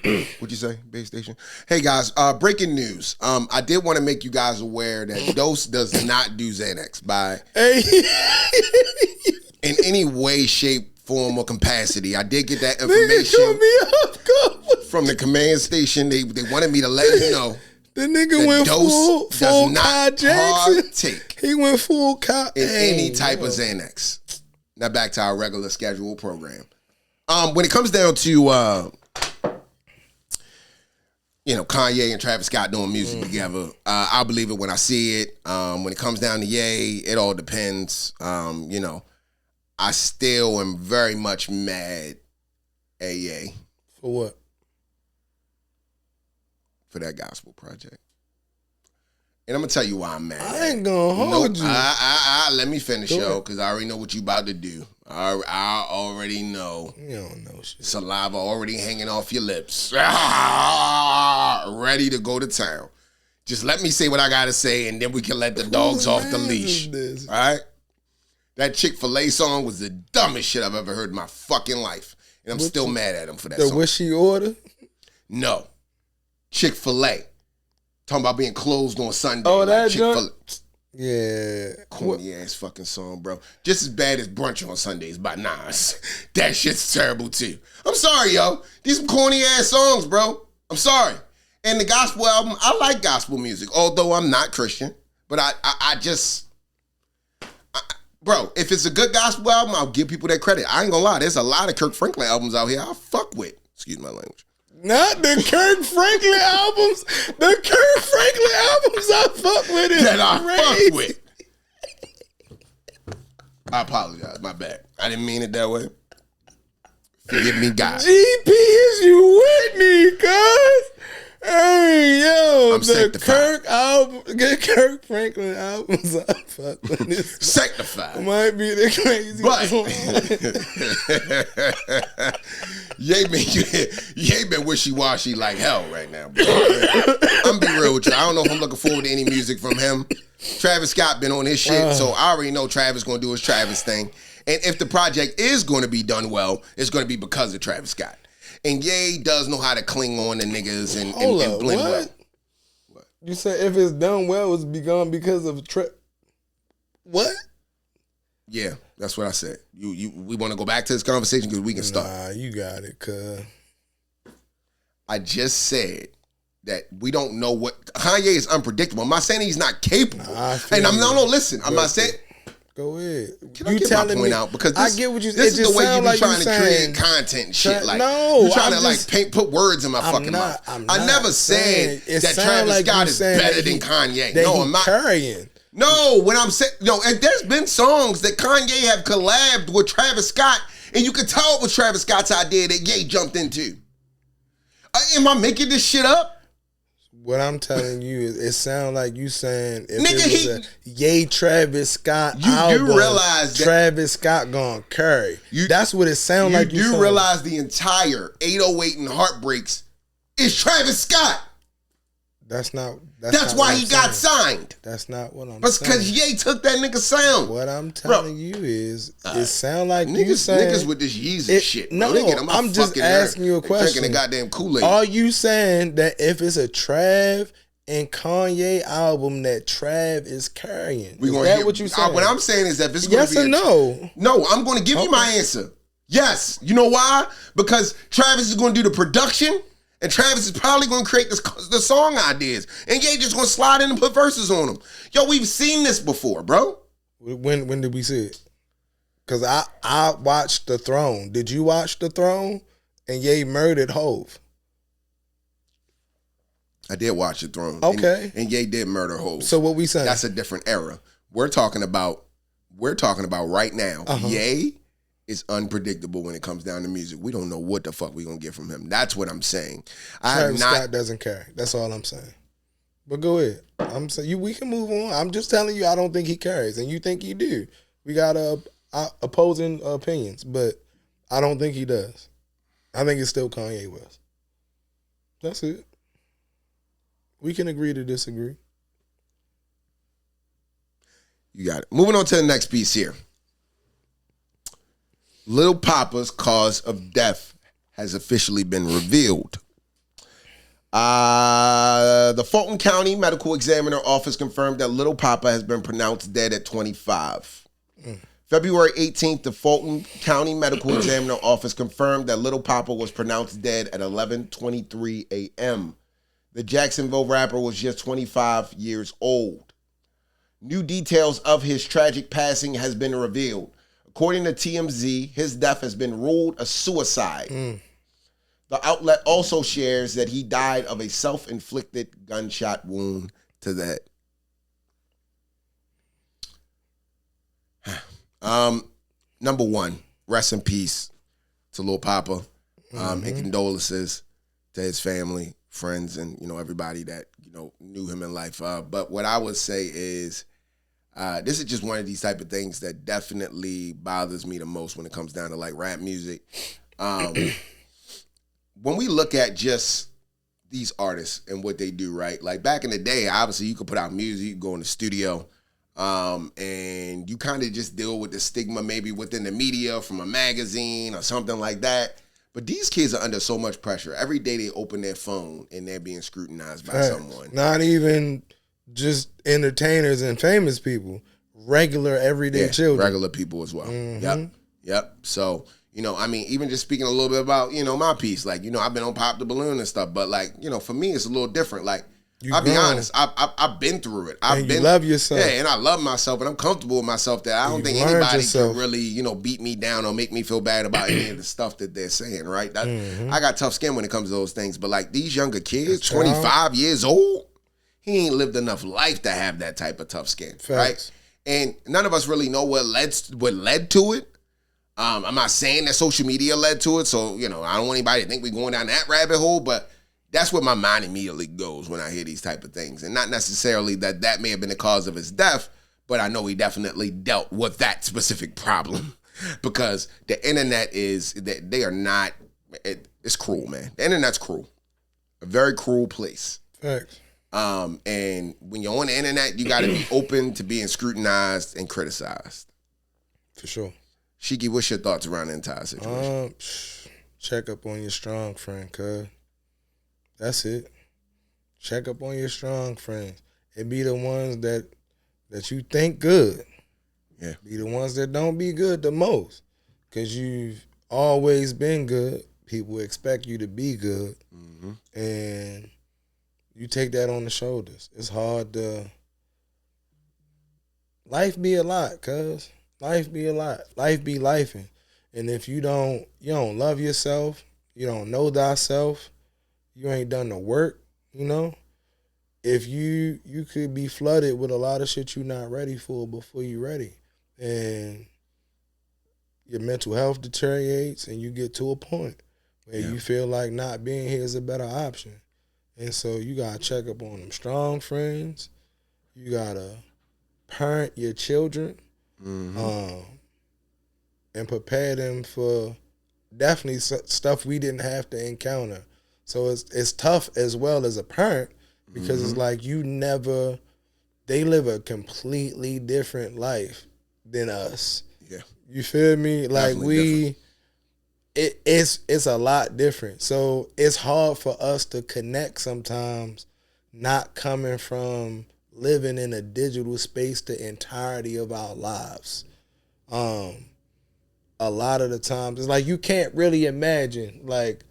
What'd you say, base station? Hey guys, breaking news. I did want to make you guys aware that Dose does not do Xanax by in any way, shape, form, or capacity. I did get that information from the command station. They wanted me to let you know. The nigga went full Kyle Jackson. Partake he went full Kyle in any type of Xanax. Now back to our regular scheduled program. When it comes down to Kanye and Travis Scott doing music together, I'll believe it when I see it. When it comes down to Ye, it all depends. I still am very much mad at Ye. For what? For that gospel project. And I'm going to tell you why I'm mad. I ain't going to hold you. Let me finish, yo, because I already know what you about to do. I already know. You don't know shit. Saliva already hanging off your lips. Ready to go to town. Just let me say what I got to say, and then we can let the dogs off the leash. All right? That Chick-fil-A song was the dumbest shit I've ever heard in my fucking life. And I'm still mad at him for that song. What she order? No. Chick-fil-A. Talking about being closed on Sunday. Oh, that like Chick-fil-A. Yeah. Corny ass fucking song, bro. Just as bad as Brunch on Sundays by Nas. That shit's terrible too. I'm sorry, yo. These some corny ass songs, bro. I'm sorry. And the gospel album, I like gospel music, although I'm not Christian. But bro, if it's a good gospel album, I'll give people that credit. I ain't gonna lie. There's a lot of Kirk Franklin albums out here I fuck with. Excuse my language. Not the Kirk Franklin albums. The Kirk Franklin albums I fuck with it. That I fuck with. I apologize. My bad. I didn't mean it that way. Forgive me, God. GP, is you with me, cuz? Hey, yo. I'm sanctified. The Kirk Franklin albums I fuck with this. Sanctified. Might be the crazy one. Ye been wishy-washy like hell right now, bro. I'm be real with you. I don't know if I'm looking forward to any music from him. Travis Scott been on his shit, so I already know Travis gonna do his Travis thing. And if the project is gonna be done well, it's gonna be because of Travis Scott. And Ye does know how to cling on to niggas and blend well. What? You said if it's done well, it's begun because of what? Yeah, that's what I said. We want to go back to this conversation because we can start. Nah, you got it, cuz. I just said that we don't know what Kanye is unpredictable. I'm not saying he's not capable. Listen. I'm not saying. Go ahead. Can I get my point out? Because I get what you. This is the way you be like trying to create content and shit. Like no, you trying to put words in my fucking mouth. I never said that Travis Scott is better than Kanye. No, I'm not. Carrying. No, when I'm saying and there's been songs that Kanye have collabed with Travis Scott, and you can tell it was Travis Scott's idea that Ye jumped into. Am I making this shit up? What I'm telling you is, it sounds like you saying if it was a Ye Travis Scott album, do realize that Travis Scott gonna carry. That's what it sounds like. You do realize the entire 808 and Heartbreaks is Travis Scott. That's why he got signed. That's not what I'm saying. That's because Ye took that nigga sound. What I'm telling you is, it sound like you saying niggas with this Yeezy shit. No, I'm just asking you a question. Drinking a goddamn Kool-Aid. Are you saying that if it's a Trav and Kanye album that Trav is carrying? Is that what you saying? What I'm saying is that if it's going to be yes or no? No, I'm going to give you my answer. Yes. You know why? Because Travis is going to do the production. And Travis is probably going to create the song ideas. And Ye just going to slide in and put verses on them. Yo, we've seen this before, bro. When did we see it? Because I watched The Throne. Did you watch The Throne? And Ye murdered Hove. I did watch The Throne. Okay. And Ye did murder Hove. So what we saying? That's a different era. We're talking about right now. Ye is unpredictable when it comes down to music. We don't know what the fuck we gonna get from him. That's what I'm saying. Travis Scott doesn't carry. That's all I'm saying. But go ahead. I'm saying we can move on. I'm just telling you I don't think he carries, and you think he do. We got opposing opinions, but I don't think he does. I think it's still Kanye West. That's it. We can agree to disagree. You got it. Moving on to the next piece here. Lil Poppa's cause of death has officially been revealed. The Fulton County Medical Examiner Office confirmed that Lil Poppa has been pronounced dead at 25. February 18th, the Fulton County Medical Examiner Office confirmed that Lil Poppa was pronounced dead at 11:23 a.m. The Jacksonville rapper was just 25 years old. New details of his tragic passing has been revealed. According to TMZ, his death has been ruled a suicide. The outlet also shares that he died of a self-inflicted gunshot wound to the head. Number one, rest in peace to Lil Poppa, and condolences to his family, friends, and everybody that knew him in life. But what I would say is, this is just one of these type of things that definitely bothers me the most when it comes down to like rap music. When we look at just these artists and what they do, right? Like back in the day, obviously you could put out music, you could go in the studio, and you kind of just deal with the stigma maybe within the media from a magazine or something like that. But these kids are under so much pressure. Every day they open their phone and they're being scrutinized by someone. Not even just entertainers and famous people, regular everyday children. Regular people as well. Yep. So, even just speaking a little bit about, my piece, like, I've been on Pop the Balloon and stuff, but like, for me, it's a little different. Like, I'll be honest, I've been through it. You love yourself. Yeah, and I love myself, and I'm comfortable with myself that I don't think anybody can really, beat me down or make me feel bad about any of the stuff that they're saying, right? I got tough skin when it comes to those things, but like these younger kids, 25 years old, he ain't lived enough life to have that type of tough skin, right? And none of us really know what led to it. I'm not saying that social media led to it, so, I don't want anybody to think we're going down that rabbit hole, but that's where my mind immediately goes when I hear these type of things. And not necessarily that may have been the cause of his death, but I know he definitely dealt with that specific problem because the internet they are not, it's cruel, man. The internet's cruel. A very cruel place. Facts. And when you're on the internet, you got to be open to being scrutinized and criticized. For sure. Shiki, what's your thoughts around the entire situation? Check up on your strong friend, cuz. That's it. Check up on your strong friends. It be the ones that you think good. Yeah. Be the ones that don't be good the most. Because you've always been good. People expect you to be good. And you take that on the shoulders. It's hard to... Life be a lot, cuz. Life be a lot. Life be lifing. And if you don't love yourself, you don't know thyself, you ain't done the work, if you could be flooded with a lot of shit you're not ready for before you're ready. And your mental health deteriorates and you get to a point where you feel like not being here is a better option. And so you got to check up on them strong friends. You got to parent your children. And prepare them for definitely stuff we didn't have to encounter. So it's tough as well as a parent because it's like they live a completely different life than us. Yeah. You feel me? Like it's a lot different. So it's hard for us to connect sometimes, not coming from living in a digital space the entirety of our lives. A lot of the times, it's like you can't really imagine, like,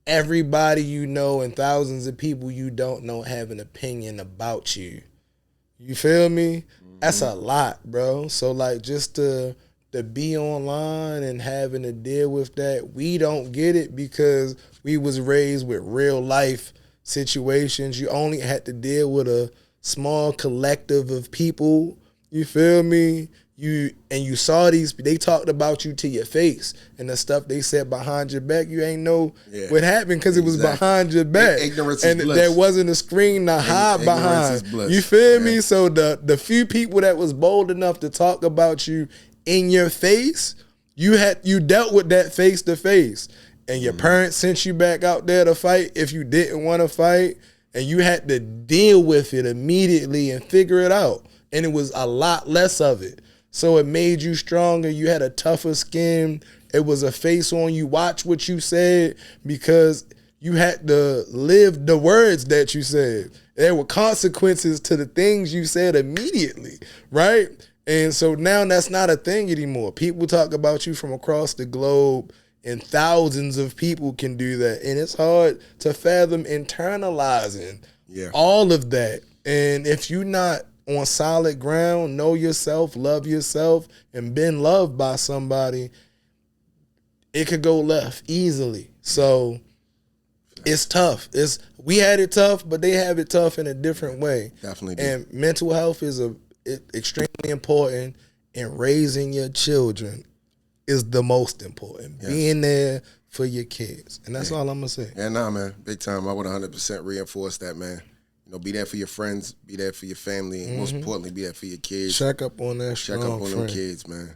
everybody you know and thousands of people you don't know have an opinion about you. You feel me? That's a lot, bro. So, like, just to be online and having to deal with that, we don't get it because we was raised with real life situations. You only had to deal with a small collective of people You feel me? You saw these, they talked about you to your face, and the stuff they said behind your back, you ain't know what happened because it was behind your back. Ignorance and is bliss. there wasn't a screen to hide behind. You feel me? So the few people that was bold enough to talk about you in your face, you dealt with that face to face. And your parents sent you back out there to fight if you didn't want to fight, and you had to deal with it immediately and figure it out. And it was a lot less of it. So it made you stronger. You had a tougher skin. It was a face on you. Watch what you said, because you had to live the words that you said. There were consequences to the things you said immediately, right? And so now that's not a thing anymore. People talk about you from across the globe, and thousands of people can do that. And it's hard to fathom internalizing all of that. And if you're not on solid ground, know yourself, love yourself, and been loved by somebody, it could go left easily. So it's tough. We had it tough, but they have it tough in a different way. Definitely do. And mental health is extremely important, and raising your children is the most important. Yes. Being there for your kids. And that's all I'm going to say. Yeah, nah, man. Big time. I would 100% reinforce that, man. You know, be there for your friends, be there for your family, and most importantly, be there for your kids. Check up on that strong Check up on friend. them kids, man.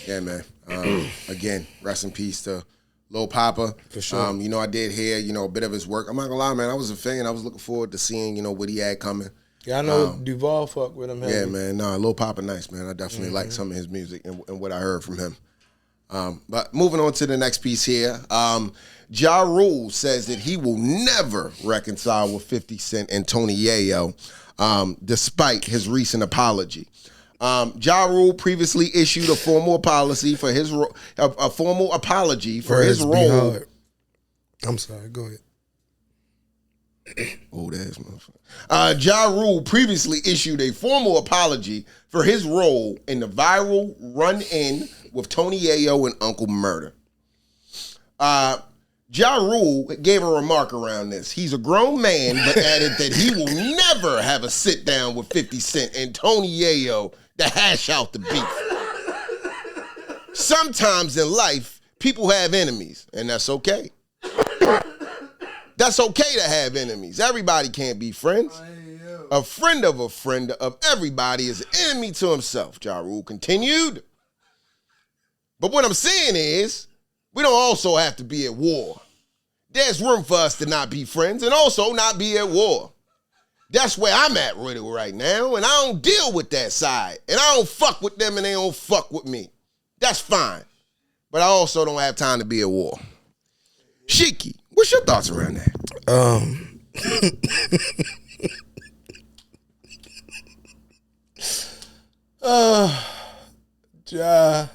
Yeah, man. Again, rest in peace to Lil Poppa. For sure. You know, I did hear, a bit of his work. I'm not gonna lie, man. I was a fan. I was looking forward to seeing, what he had coming. Yeah, I know Duval fuck with him. Yeah, man. Nah, Lil Poppa nice, man. I definitely like some of his music and what I heard from him. But moving on to the next piece here. Ja Rule says that he will never reconcile with 50 Cent and Tony Yayo, despite his recent apology. Ja Rule previously issued a formal apology for his role. I'm sorry, go ahead. Oh, that's motherfucker. Ja Rule previously issued a formal apology for his role in the viral run-in with Tony Yayo and Uncle Murder. Ja Rule gave a remark around this. He's a grown man, but added that he will never have a sit-down with 50 Cent and Tony Yayo to hash out the beef. Sometimes in life, people have enemies, and that's okay. That's okay to have enemies. Everybody can't be friends. A friend of everybody is an enemy to himself, Ja Rule continued. But what I'm saying is, we don't also have to be at war. There's room for us to not be friends and also not be at war. That's where I'm at right now, and I don't deal with that side. And I don't fuck with them, and they don't fuck with me. That's fine. But I also don't have time to be at war. Shiki, what's your thoughts around that? Ja.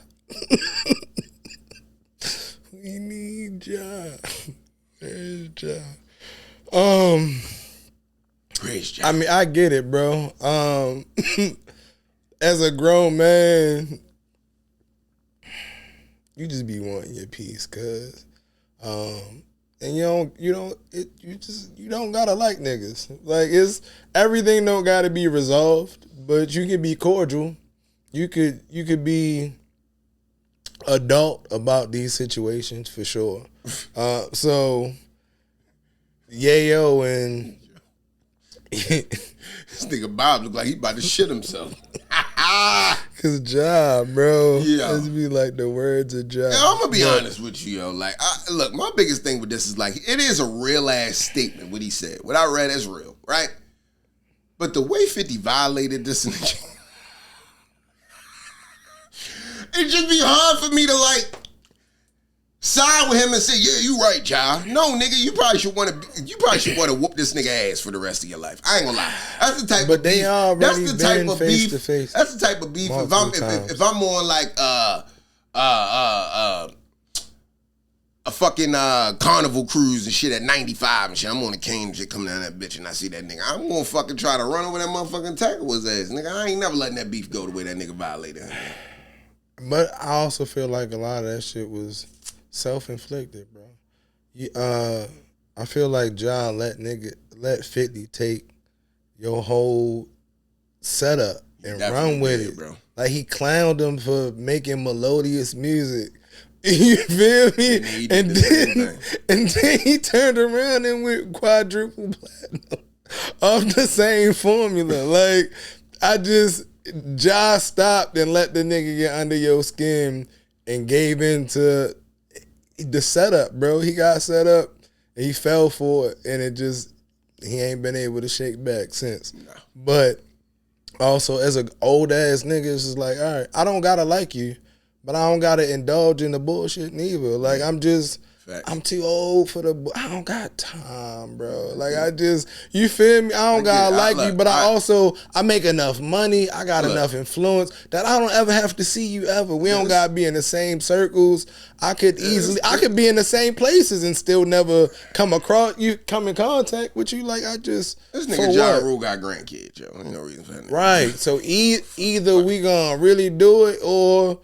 We need Ja. Where's Ja? Praise Ja. I mean, I get it, bro. As a grown man, you just be wanting your peace, cuz. And you don't gotta like niggas. Like, everything don't gotta be resolved, but you can be cordial. You could be adult about these situations for sure. So Yayo and this nigga Bob look like he about to shit himself. Cause Ja, bro. Yeah. Let's be like the words of Ja. Yeah, I'm gonna be honest with you, yo. Like, look, my biggest thing with this is like, it is a real ass statement what he said. What I read is real, right? But the way 50 violated this, it just be hard for me to like side with him and say, yeah, you right, Ja. No, nigga, you probably should want to whoop this nigga ass for the rest of your life. I ain't gonna lie. That's the type But of they beef. already That's the type been of face beef. to face That's the type of beef. If I'm on like a fucking carnival cruise and shit at 95 and shit, I'm on the cane and shit, coming down that bitch and I see that nigga, I'm gonna fucking try to run over that motherfucking tackle his ass. Nigga, I ain't never letting that beef go the way that nigga violated. But I also feel like a lot of that shit was self-inflicted, bro. I feel like John let 50 take your whole setup and Definitely run with did, it, bro. Like he clowned him for making melodious music. You feel me? And then he turned around and went quadruple platinum off the same formula. Like Josh stopped and let the nigga get under your skin and gave into the setup, bro. He got set up and he fell for it, and he ain't been able to shake back since. No. But also, as an old ass nigga, it's just like, all right, I don't gotta like you, but I don't gotta indulge in the bullshit neither. Like I'm too old for I don't got time, bro. Like you feel me? I don't gotta like you, but I make enough money. I got enough influence that I don't ever have to see you ever. We don't gotta be in the same circles. I could be in the same places and still never come in contact with you. Like this nigga Ja Rule got grandkids, yo. Ain't no reason for that. Right. So either we gonna really do it or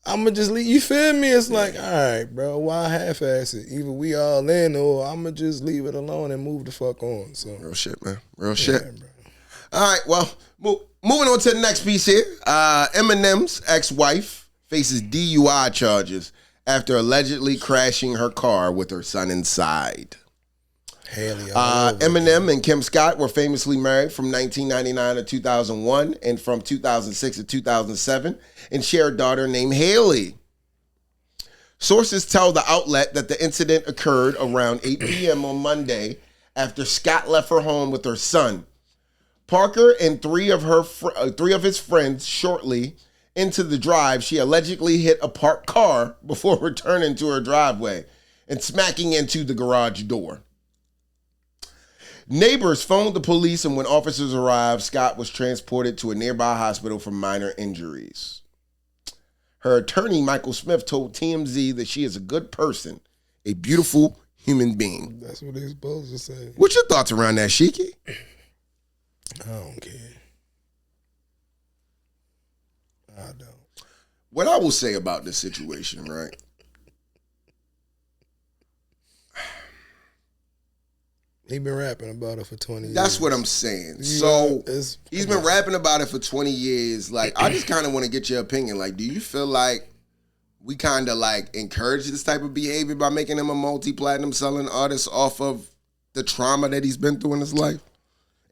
I'm gonna just leave. You feel me? It's like, all right, bro, why half-ass it? Either we all in or I'm gonna just leave it alone and move the fuck on. So real shit, man. Real shit. Bro. All right, well, moving on to the next piece here. Eminem's ex-wife faces DUI charges after allegedly crashing her car with her son inside. Eminem and Kim Scott were famously married from 1999 to 2001 and from 2006 to 2007 and share a daughter named Haley. Sources tell the outlet that the incident occurred around 8 p.m. on Monday after Scott left her home with her son. Parker and three of his friends shortly into the drive, she allegedly hit a parked car before returning to her driveway and smacking into the garage door. Neighbors phoned the police, and when officers arrived, Scott was transported to a nearby hospital for minor injuries. Her attorney, Michael Smith, told TMZ that she is a good person, a beautiful human being. That's what they're supposed to say. What's your thoughts around that, Shiki? I don't care. I don't. What I will say about this situation, right? He been rapping about it for 20 years. That's what I'm saying. So he's been rapping about it for 20 years. Like, I just kind of want to get your opinion. Like, do you feel like we kind of like encourage this type of behavior by making him a multi-platinum selling artist off of the trauma that he's been through in his life?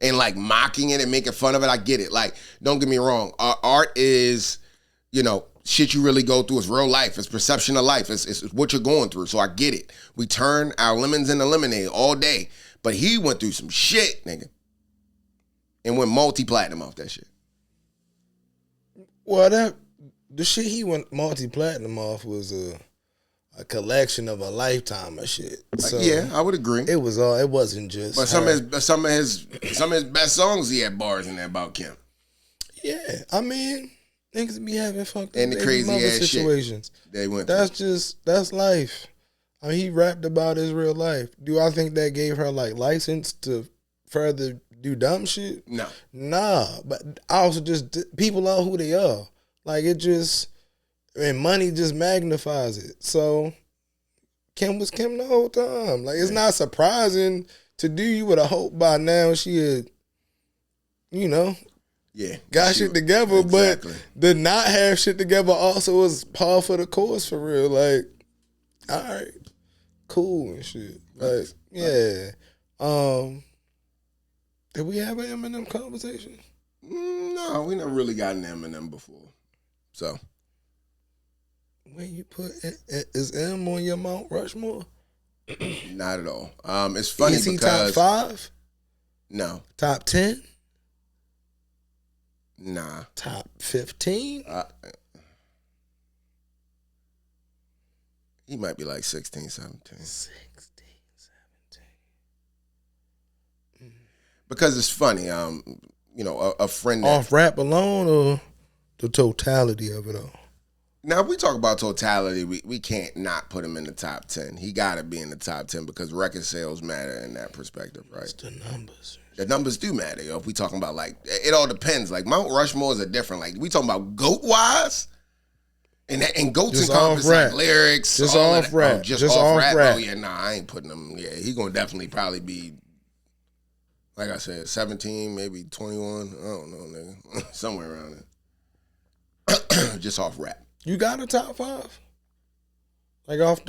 And like mocking it and making fun of it? I get it. Like, don't get me wrong. Art is, shit you really go through. It's real life. It's perception of life. It's what you're going through. So I get it. We turn our lemons into lemonade all day. But he went through some shit, nigga. And went multi-platinum off that shit. Well, the shit he went multi-platinum off was a collection of a lifetime of shit. So yeah, I would agree. It wasn't just. But some of his best songs, he had bars in there about Kim. Yeah, I mean, niggas be having fucked up and the crazy ass situations. Shit they went. That's life. I mean, he rapped about his real life. Do I think that gave her like license to further do dumb shit? No. Nah, but I also people are who they are. Like and money just magnifies it. So Kim was Kim the whole time. Like it's not surprising to do. You would have hoped by now she had, got shit together. Exactly. But the not have shit together also was par for the course for real. Like, all right. Cool and shit. Like, yeah. Did we have an Eminem conversation? No, we never really got an Eminem before. So. When you put, is M on your Mount Rushmore? Not at all. It's funny is he because. top 5? No. Top 10? Nah. Top 15? He might be like 16, 17. 16, 17. Because it's funny, a friend that, off rap alone or the totality of it all? Now, if we talk about totality, we can't not put him in the top 10. He got to be in the top 10 because record sales matter in that perspective, right? It's the numbers. The numbers do matter, yo. If we talking about, like, it all depends. Like, Mount Rushmore is different. Like, we talking about GOAT-wise? And GOAT's encompass like lyrics. Just off rap. Just off rap. Oh, yeah, nah, I ain't putting him. Yeah, he going to definitely probably be Like I said, 17, maybe 21. I don't know, nigga. Somewhere around there. Just off rap. You got a top 5? Like off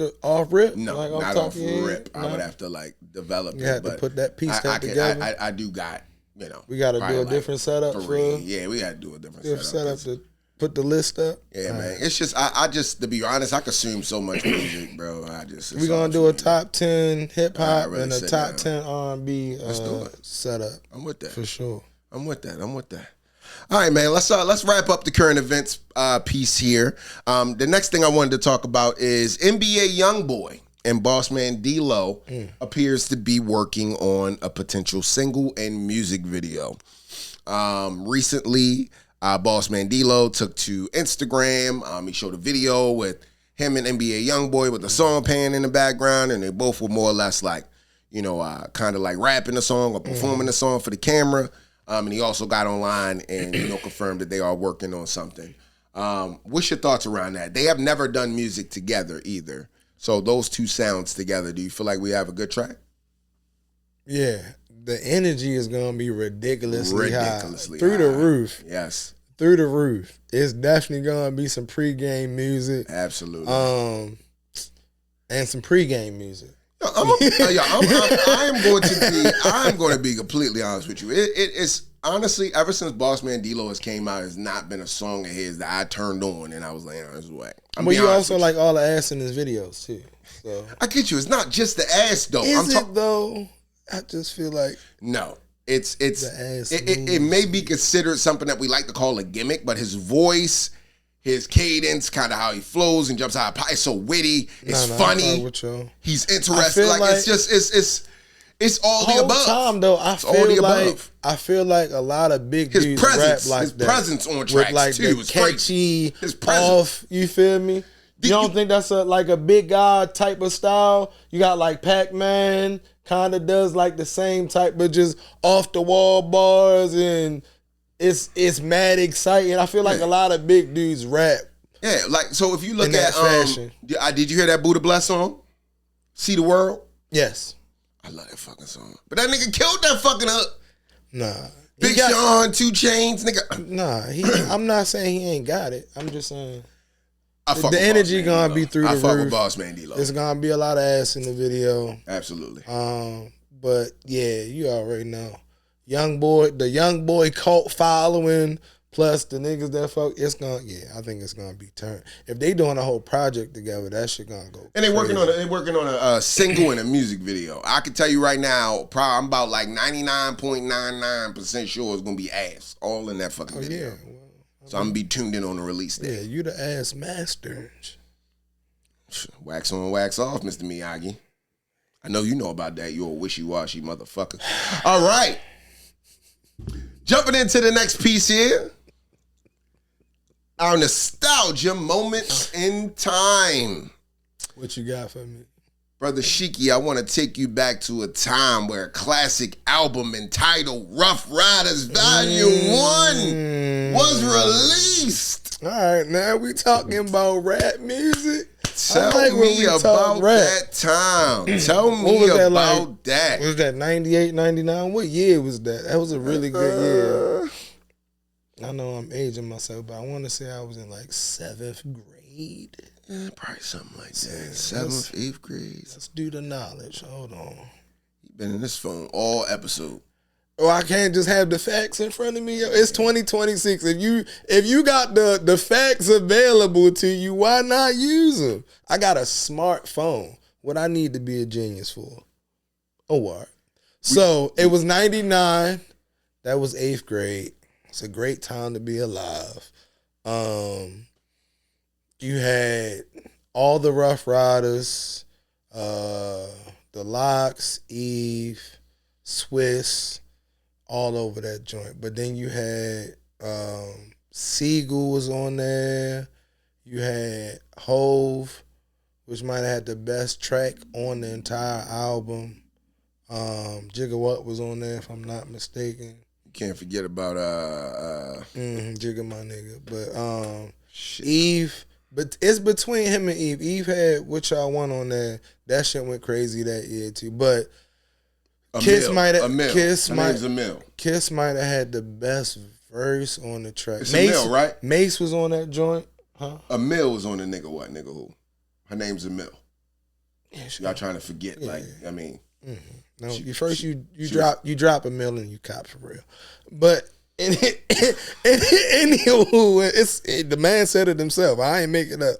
rip? No, like not off rip. I would have to like develop it. You have to put that piece together. I do got, you know. We got to do a different setup for. Yeah, we got to do a different setup to put the list up. Yeah, man. It's just I just, to be honest, I consume so much music, bro. We're gonna do a top 10 hip hop really and a top 10 R&B setup. I'm with that for sure. I'm with that. All right, man. Let's wrap up the current events piece here. The next thing I wanted to talk about is NBA YoungBoy and Bossman Dlow appears to be working on a potential single and music video. Recently, Bossman Dlow took to Instagram. He showed a video with him and NBA YoungBoy with the song playing in the background, and they both were more or less like, you know, kind of like rapping the song or performing the song for the camera. And he also got online and, you know, confirmed that they are working on something. What's your thoughts around that? They have never done music together either. So those two sounds together, do you feel like we have a good track? Yeah. The energy is going to be ridiculously high. Through the roof. Yes. Through the roof. It's definitely going to be some pregame music. Absolutely. And some pregame music. I am going to be completely honest with you. It's honestly, ever since Bossman Dlow has came out, has not been a song of his that I turned on and I was like, this is whack. But you also like all the ass in his videos too. So I get you. It's not just the ass though. Is it though? I just feel like no. It may be considered something that we like to call a gimmick, but his voice, his cadence, kind of how he flows and jumps out, it's so witty. It's funny. He's interesting. Like it's all the above. Time though, I feel like a lot of big dudes rap like his that. Presence on tracks like too. The catchy, his presence. You feel me? You don't think that's like a big guy type of style? You got like Pac-Man, kind of does like the same type, but just off the wall bars, and it's mad exciting. I feel like a lot of big dudes rap. Yeah, like so if you look at fashion. Did you hear that Buddha Bless song? See the World? Yes. I love that fucking song. But that nigga killed that fucking up. Nah. Big Sean, 2 Chainz, nigga. Nah, I'm not saying he ain't got it. I'm just saying the energy gonna be through the roof. I fuck with Bossman Dlow. There's gonna be a lot of ass in the video. Absolutely. But yeah, you already know. The YoungBoy cult following, plus the niggas that fuck, I think it's gonna be turned. If they doing a whole project together, that shit gonna go. And they working on a single and a music video. I can tell you right now, I'm about like 99.99% sure it's gonna be ass all in that fucking video. Yeah. Well, so I'm gonna be tuned in on the release date. Yeah, you the ass master. Wax on, wax off, Mr. Miyagi. I know you know about that. You're a wishy-washy motherfucker. All right. Jumping into the next piece here. Our nostalgia moments in time. What you got for me? Brother Shiki, I want to take you back to a time where a classic album entitled Ruff, Ryders Volume 1 was released. All right, now we talking about rap music. Tell me about that time. Tell me about that. Was that 98, 99? What year was that? That was a really good year. I know I'm aging myself, but I want to say I was in like 7th grade. Yeah, probably something like that. 7th, 8th grade. Let's do the knowledge. Hold on. You've been in this phone all episode. Oh, I can't just have the facts in front of me. It's 2026. If you got the facts available to you, why not use them? I got a smartphone. What I need to be a genius for. Oh, all right. So it was 99. That was 8th grade. It's a great time to be alive. You had all the Ruff Ryders, the Locks, Eve, Swiss, all over that joint. But then you had Siegel was on there. You had Hove, which might have had the best track on the entire album. Jigga was on there, if I'm not mistaken. You can't forget about Jigga, my nigga. But Eve, but it's between him and Eve. Eve had What Y'all Want on there. That shit went crazy that year too. But Kiss might have. Emil. Kiss Her might. name's Emil. Kiss might have had the best verse on the track. It's Emil, right? Mace was on that joint, huh? Emil was on the nigga what? Nigga who? Her name's Emil. Yeah, Y'all trying to forget? Yeah, like, I mean, no. You drop a mill and you cop for real. But anywho, it's the man said it himself. I ain't making it up.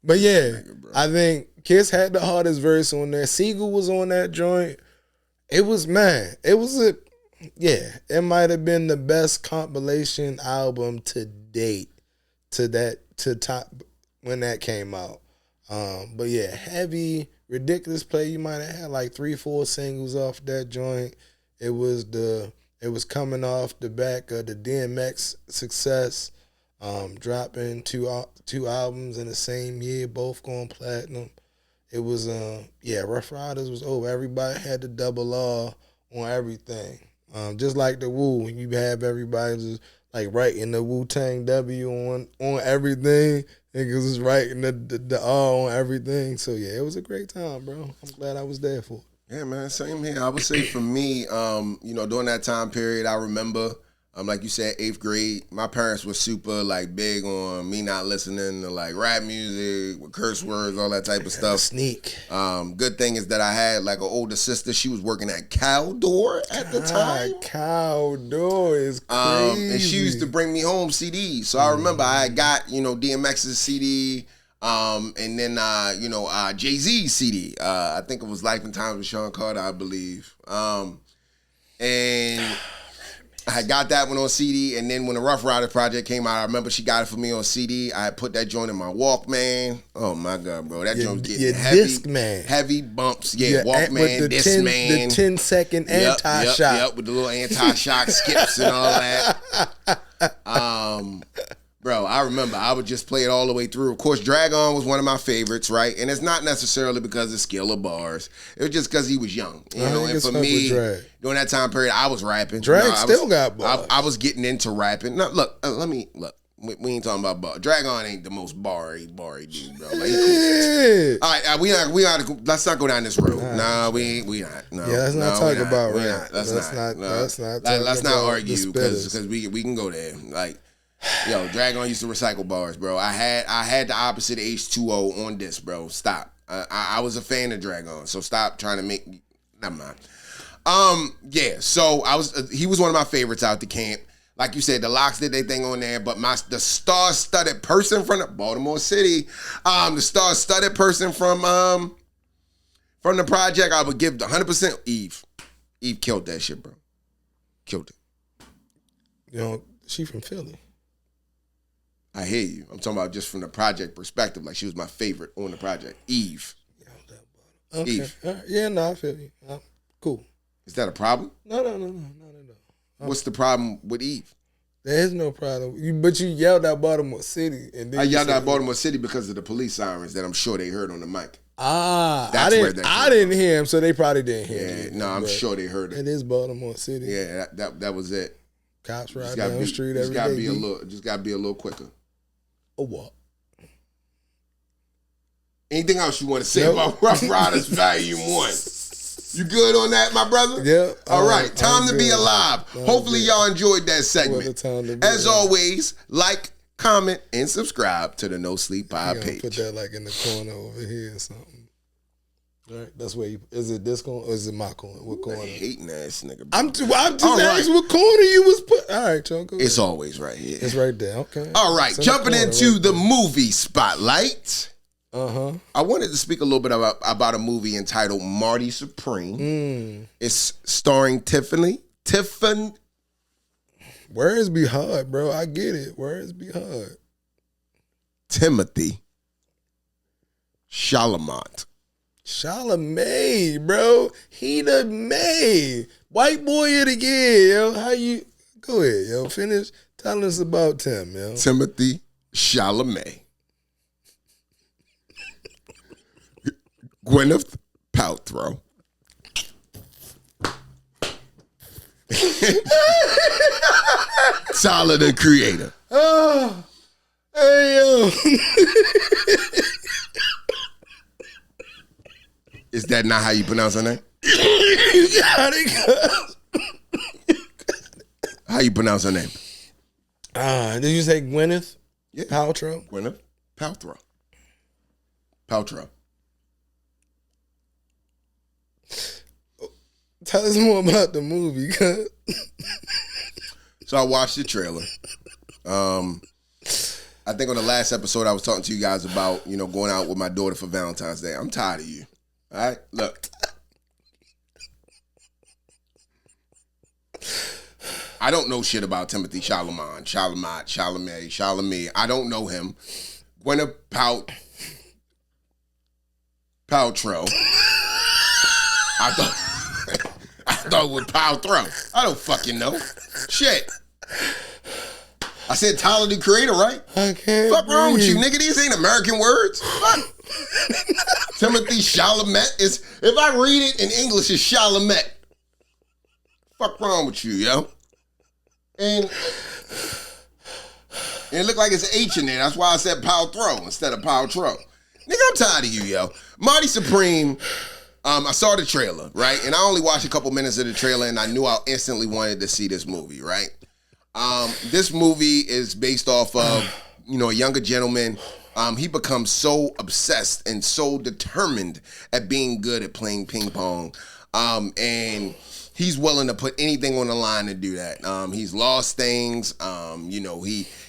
But yeah, I think Kiss had the hardest verse on there. Siegel was on that joint. It was it might have been the best compilation album to date to top when that came out. But yeah, heavy, ridiculous play. You might have had like 3-4 singles off that joint. It was coming off the back of the DMX success, dropping two albums in the same year, both going platinum. It was Rough Riders was over. Everybody had the double R on everything. Just like the Wu, when you have everybody just like writing the Wu-Tang W on everything. Niggas was writing the R on everything. So yeah, it was a great time, bro. I'm glad I was there for it. yeah, man, same here. I would say for me, during that time period, I remember, like you said, 8th grade, my parents were super like big on me not listening to like rap music with curse words, all that type of stuff. Sneak. Good thing is that I had like an older sister. She was working at Caldor at the time. Caldor is crazy. And she used to bring me home CDs. So I remember I got, DMX's CD, and then, Jay-Z's CD. I think it was Life and Times with Sean Carter, I believe. And I got that one on CD, and then when the Rough Riders project came out, I remember she got it for me on CD. I put that joint in my Walkman. Oh my God, bro, that joint was getting heavy. Discman. Heavy bumps, Walkman, with the Discman. The 10-second anti-shock. Yep, with the little anti-shock skips and all that. Bro, I remember I would just play it all the way through. Of course, Drag On was one of my favorites, right? And it's not necessarily because of skill or bars. It was just because he was young. And for me, during that time period, I was rapping. Drag still got bars. I was getting into rapping. Now, look. We ain't talking about bar. Drag On ain't the most barry dude, bro. Like, cool. All right, let's not go down this road. Nah, we not. No, let's not talk about rap. Let's not argue because we can go there. Like, yo, Drag On used to recycle bars, bro. I had the opposite H2O on this, bro. Stop. I was a fan of Drag On, so stop trying to make. Never mind. So he was one of my favorites out the camp. Like you said, the Locks did their thing on there, but the star-studded person from the Baltimore City, the star-studded person from the project, I would give 100% Eve. Eve killed that shit, bro. Killed it. She from Philly. I hear you. I'm talking about just from the project perspective. Like, she was my favorite on the project. Eve. Okay. Eve. Yeah, no, I feel you. Cool. Is that a problem? No, not at all. What's the problem with Eve? There is no problem. But you yelled out Baltimore City. And then I yelled out Baltimore City because of the police sirens that I'm sure they heard on the mic. I didn't hear him, so they probably didn't hear me. Yeah, no, I'm sure they heard it. It is Baltimore City. Yeah, that was it. Cops ride down the street every day. Just gotta be a little quicker. Oh, what? Anything else you want to say about Rough Riders Volume 1? You good on that, my brother? Yeah. All right, time to be alive. Hopefully y'all enjoyed that segment. As always, like, comment, and subscribe to the No Sleep Pod page. Put that like in the corner over here or something. All right, that's where is it this corner or is it my corner? What corner? Hating ass nigga. Bro. I'm just asking what corner you was put. All right, John. It's always right here. It's right there. Okay. All right, jumping into the movie spotlight. I wanted to speak a little bit about a movie entitled Marty Supreme. It's starring Tiffany. Words be hard, bro. I get it. Words be hard. Timothy Chalamet, bro. He the May. White boy of the year, yo. How you go ahead, yo. Finish telling us about Tim, yo. Timothy Chalamet. Gwyneth Paltrow. Tyler, the Creator. Oh, hey, yo. Is that not how you pronounce her name? You got it, cuz. How you pronounce her name? Did you say Gwyneth Yeah. Paltrow? Gwyneth Paltrow. Paltrow. Tell us more about the movie, cuz. So I watched the trailer. I think on the last episode I was talking to you guys about, going out with my daughter for Valentine's Day. I'm tired of you. All right? Look. I don't know shit about Timothy Chalamet. I don't know him. Gwyneth Paltrow. I thought it was Paltrow. I don't fucking know. Shit. I said Tyler, the Creator, right? I can't. Fuck wrong with you, nigga? These ain't American words. Fuck. Timothy Chalamet is. If I read it in English, it's Chalamet. Fuck wrong with you, yo? And it looked like it's an H in there. That's why I said Paltrow instead of Paltrow. Nigga, I'm tired of you, yo. Marty Supreme. I saw the trailer, right? And I only watched a couple minutes of the trailer, and I knew I instantly wanted to see this movie, right? This movie is based off of, a younger gentleman. He becomes so obsessed and so determined at being good at playing ping pong. And he's willing to put anything on the line to do that. He's lost things.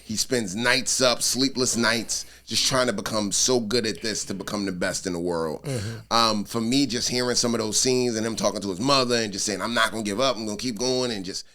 He spends nights up, sleepless nights, just trying to become so good at this to become the best in the world. Mm-hmm. For me, just hearing some of those scenes and him talking to his mother and just saying, I'm not going to give up, I'm going to keep going, and just,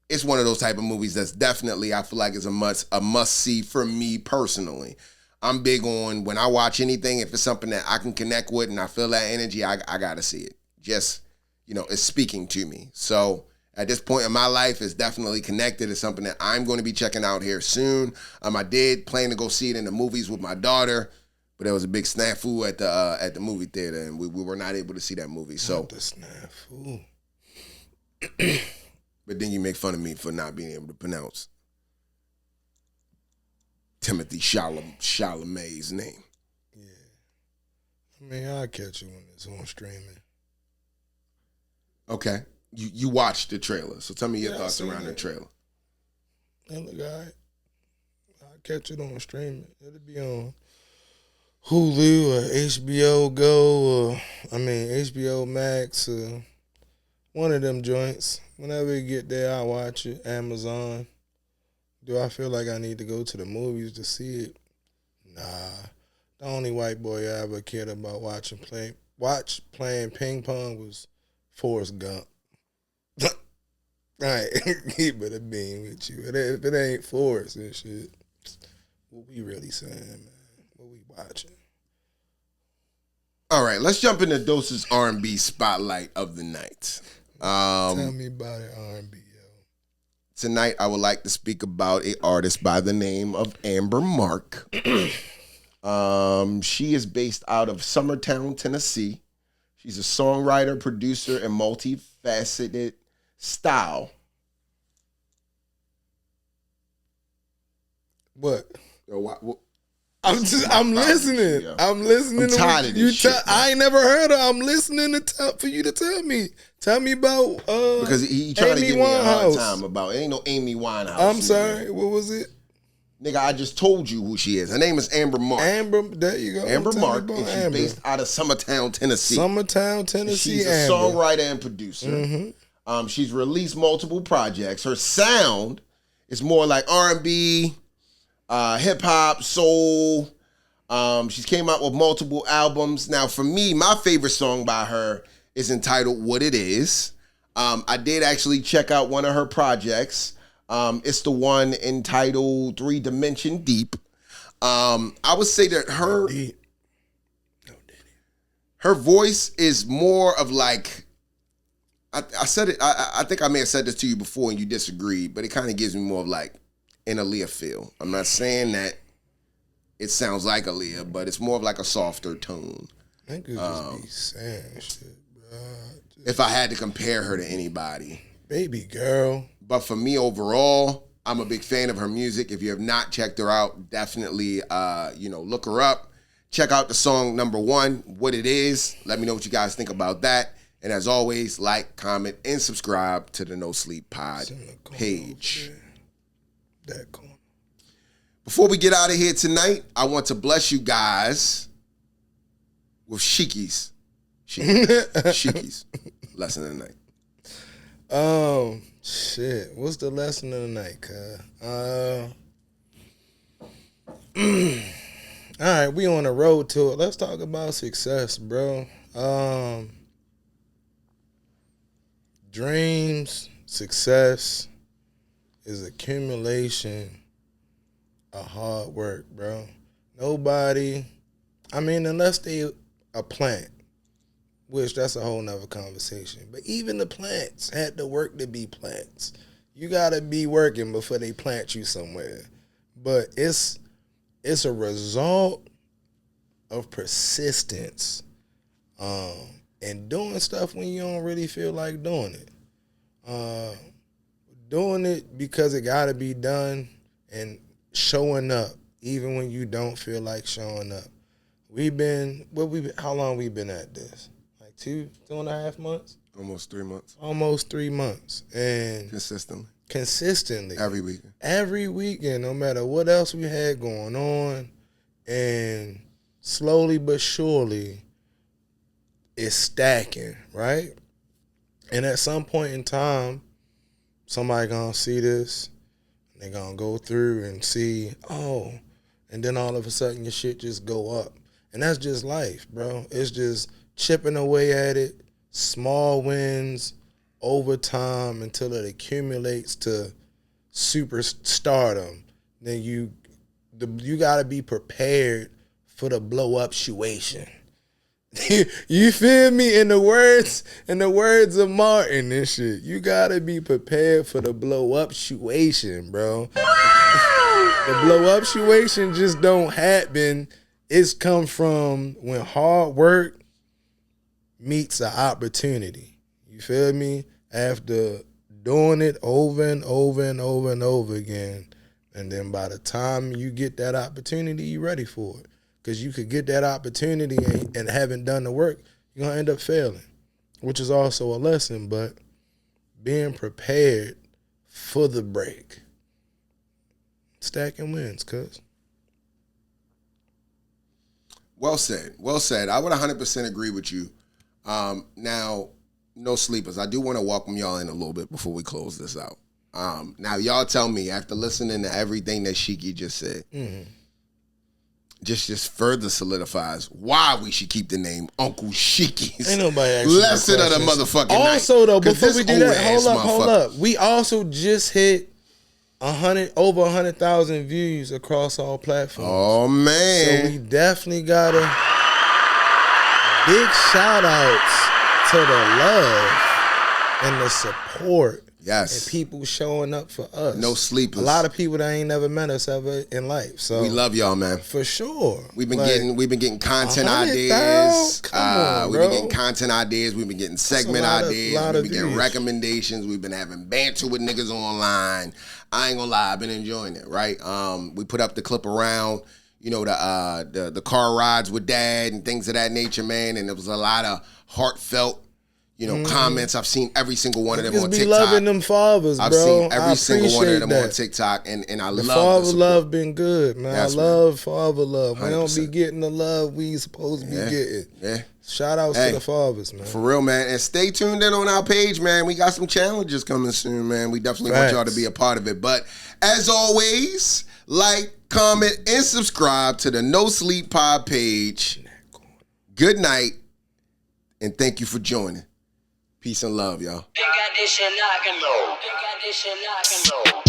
it's one of those type of movies that's definitely, I feel like, is a must-see for me personally. I'm big on, when I watch anything, if it's something that I can connect with and I feel that energy, I got to see it. Just, it's speaking to me. So at this point in my life, it's definitely connected. It's something that I'm going to be checking out here soon. I did plan to go see it in the movies with my daughter, but there was a big snafu at the movie theater, and we were not able to see that movie. So the snafu. But then you make fun of me for not being able to pronounce Timothy Chalamet's name. Yeah. I mean, I'll catch it when it's on streaming. Okay. You watched the trailer, so tell me your thoughts around the trailer. It look all right. I'll catch it on streaming. It'll be on Hulu or HBO Go or, HBO Max or one of them joints. Whenever it get there, I'll watch it. Amazon. Do I feel like I need to go to the movies to see it? Nah. The only white boy I ever cared about playing ping pong was Forrest Gump. Right, keep it a bean with you. If it ain't Forrest and shit, what we really saying, man? What we watching? All right, let's jump into Dos's R&B spotlight of the night. Tell me about it, R&B, yo. Tonight, I would like to speak about an artist by the name of Amber Mark. She is based out of Summertown, Tennessee. She's a songwriter, producer, and multifaceted style. What? Yo, what? I'm listening. I'm listening. I'm tired of this shit, I ain't never heard of. I'm listening for you to tell me. Tell me about because he trying Amy to give me a hard Winehouse. time about. It ain't no Amy Winehouse. I'm sorry. What was it? Nigga, I just told you who she is. Her name is Amber Mark. Amber, there you go. Amber Mark, and she's Amber. based out of Summertown, Tennessee. Summertown, Tennessee. She's a songwriter and producer. Mm-hmm. She's released multiple projects. Her sound is more like R&B, hip hop, soul. She's came out with multiple albums. Now, for me, my favorite song by her is entitled "What It Is." I did actually check out one of her projects. It's the one entitled 3 Dimension Deep. I would say that her voice is more of like, I said it, I think I may have said this to you before and you disagreed, but it kind of gives me more of like an Aaliyah feel. I'm not saying that it sounds like Aaliyah, but it's more of like a softer tone. I could just be saying shit, bro. If I had to compare her to anybody. Baby girl. But for me overall, I'm a big fan of her music. If you have not checked her out, definitely, look her up. Check out the song number 1, What It Is. Let me know what you guys think about that. And as always, like, comment, and subscribe to the No Sleep Pod page. That corner. Before we get out of here tonight, I want to bless you guys with SHIKI'S. SHIKI'S. Lesson of the night. Shit. What's the lesson of the night, cuz? All right, we on the road to it. Let's talk about success, bro. Dreams, success is accumulation of hard work, bro. Nobody, unless they a plant, which that's a whole nother conversation. But even the plants had to work to be plants. You gotta be working before they plant you somewhere. But it's a result of persistence and doing stuff when you don't really feel like doing it. Doing it because it gotta be done and showing up even when you don't feel like showing up. How long we been at this? Like 2.5 months? Almost 3 months. Almost 3 months. And consistently. Every weekend, no matter what else we had going on. And slowly but surely, it's stacking, right? And at some point in time, somebody gonna see this. They're gonna go through and see, and then all of a sudden your shit just go up. And that's just life, bro. It's just chipping away at it, small wins over time until it accumulates to superstardom. Then you gotta be prepared for the blow up situation. You feel me? In the words of Martin and shit, you gotta be prepared for the blow up situation, bro. The blow up situation just don't happen. It's come from when hard work meets an opportunity. You feel me? After doing it over and over and over and over again, and then by the time you get that opportunity, you're ready for it. Because you could get that opportunity and haven't done the work, you're going to end up failing, which is also a lesson, but being prepared for the break. Stacking wins, cuz. Well said. Well said. I would 100% agree with you. Now, no sleepers. I do want to welcome y'all in a little bit before we close this out. Now, y'all tell me, after listening to everything that Shiki just said, just further solidifies why we should keep the name Uncle Shiki's. Ain't nobody asking lesson of the motherfucking night. Also, though, before we do that, hold up. We also just hit over 100,000 views across all platforms. Oh, man. So we definitely got a big shout outs to the love and the support. Yes. And people showing up for us. No sleepers. A lot of people that ain't never met us ever in life. So we love y'all, man. For sure. We've been getting content ideas. Come on, we've been getting content ideas. We've been getting segment ideas. We've been getting views. Recommendations. We've been having banter with niggas online. I ain't gonna lie, I've been enjoying it, right? We put up the clip around, the car rides with dad and things of that nature, man. And there was a lot of heartfelt comments. I've seen every single one of them on TikTok. Be loving them fathers, bro. I've seen every single one of them on TikTok, and I love the father love been good, man. Yes, I love father love. 100%. We don't be getting the love we supposed to be getting. Yeah. Shout outs to the fathers, man. For real, man. And stay tuned in on our page, man. We got some challenges coming soon, man. We definitely want y'all to be a part of it. But as always, like, comment, and subscribe to the No Sleep Pod page. Good night, and thank you for joining. Peace and love, y'all. They got this shit knocking low. They got this shit knocking low.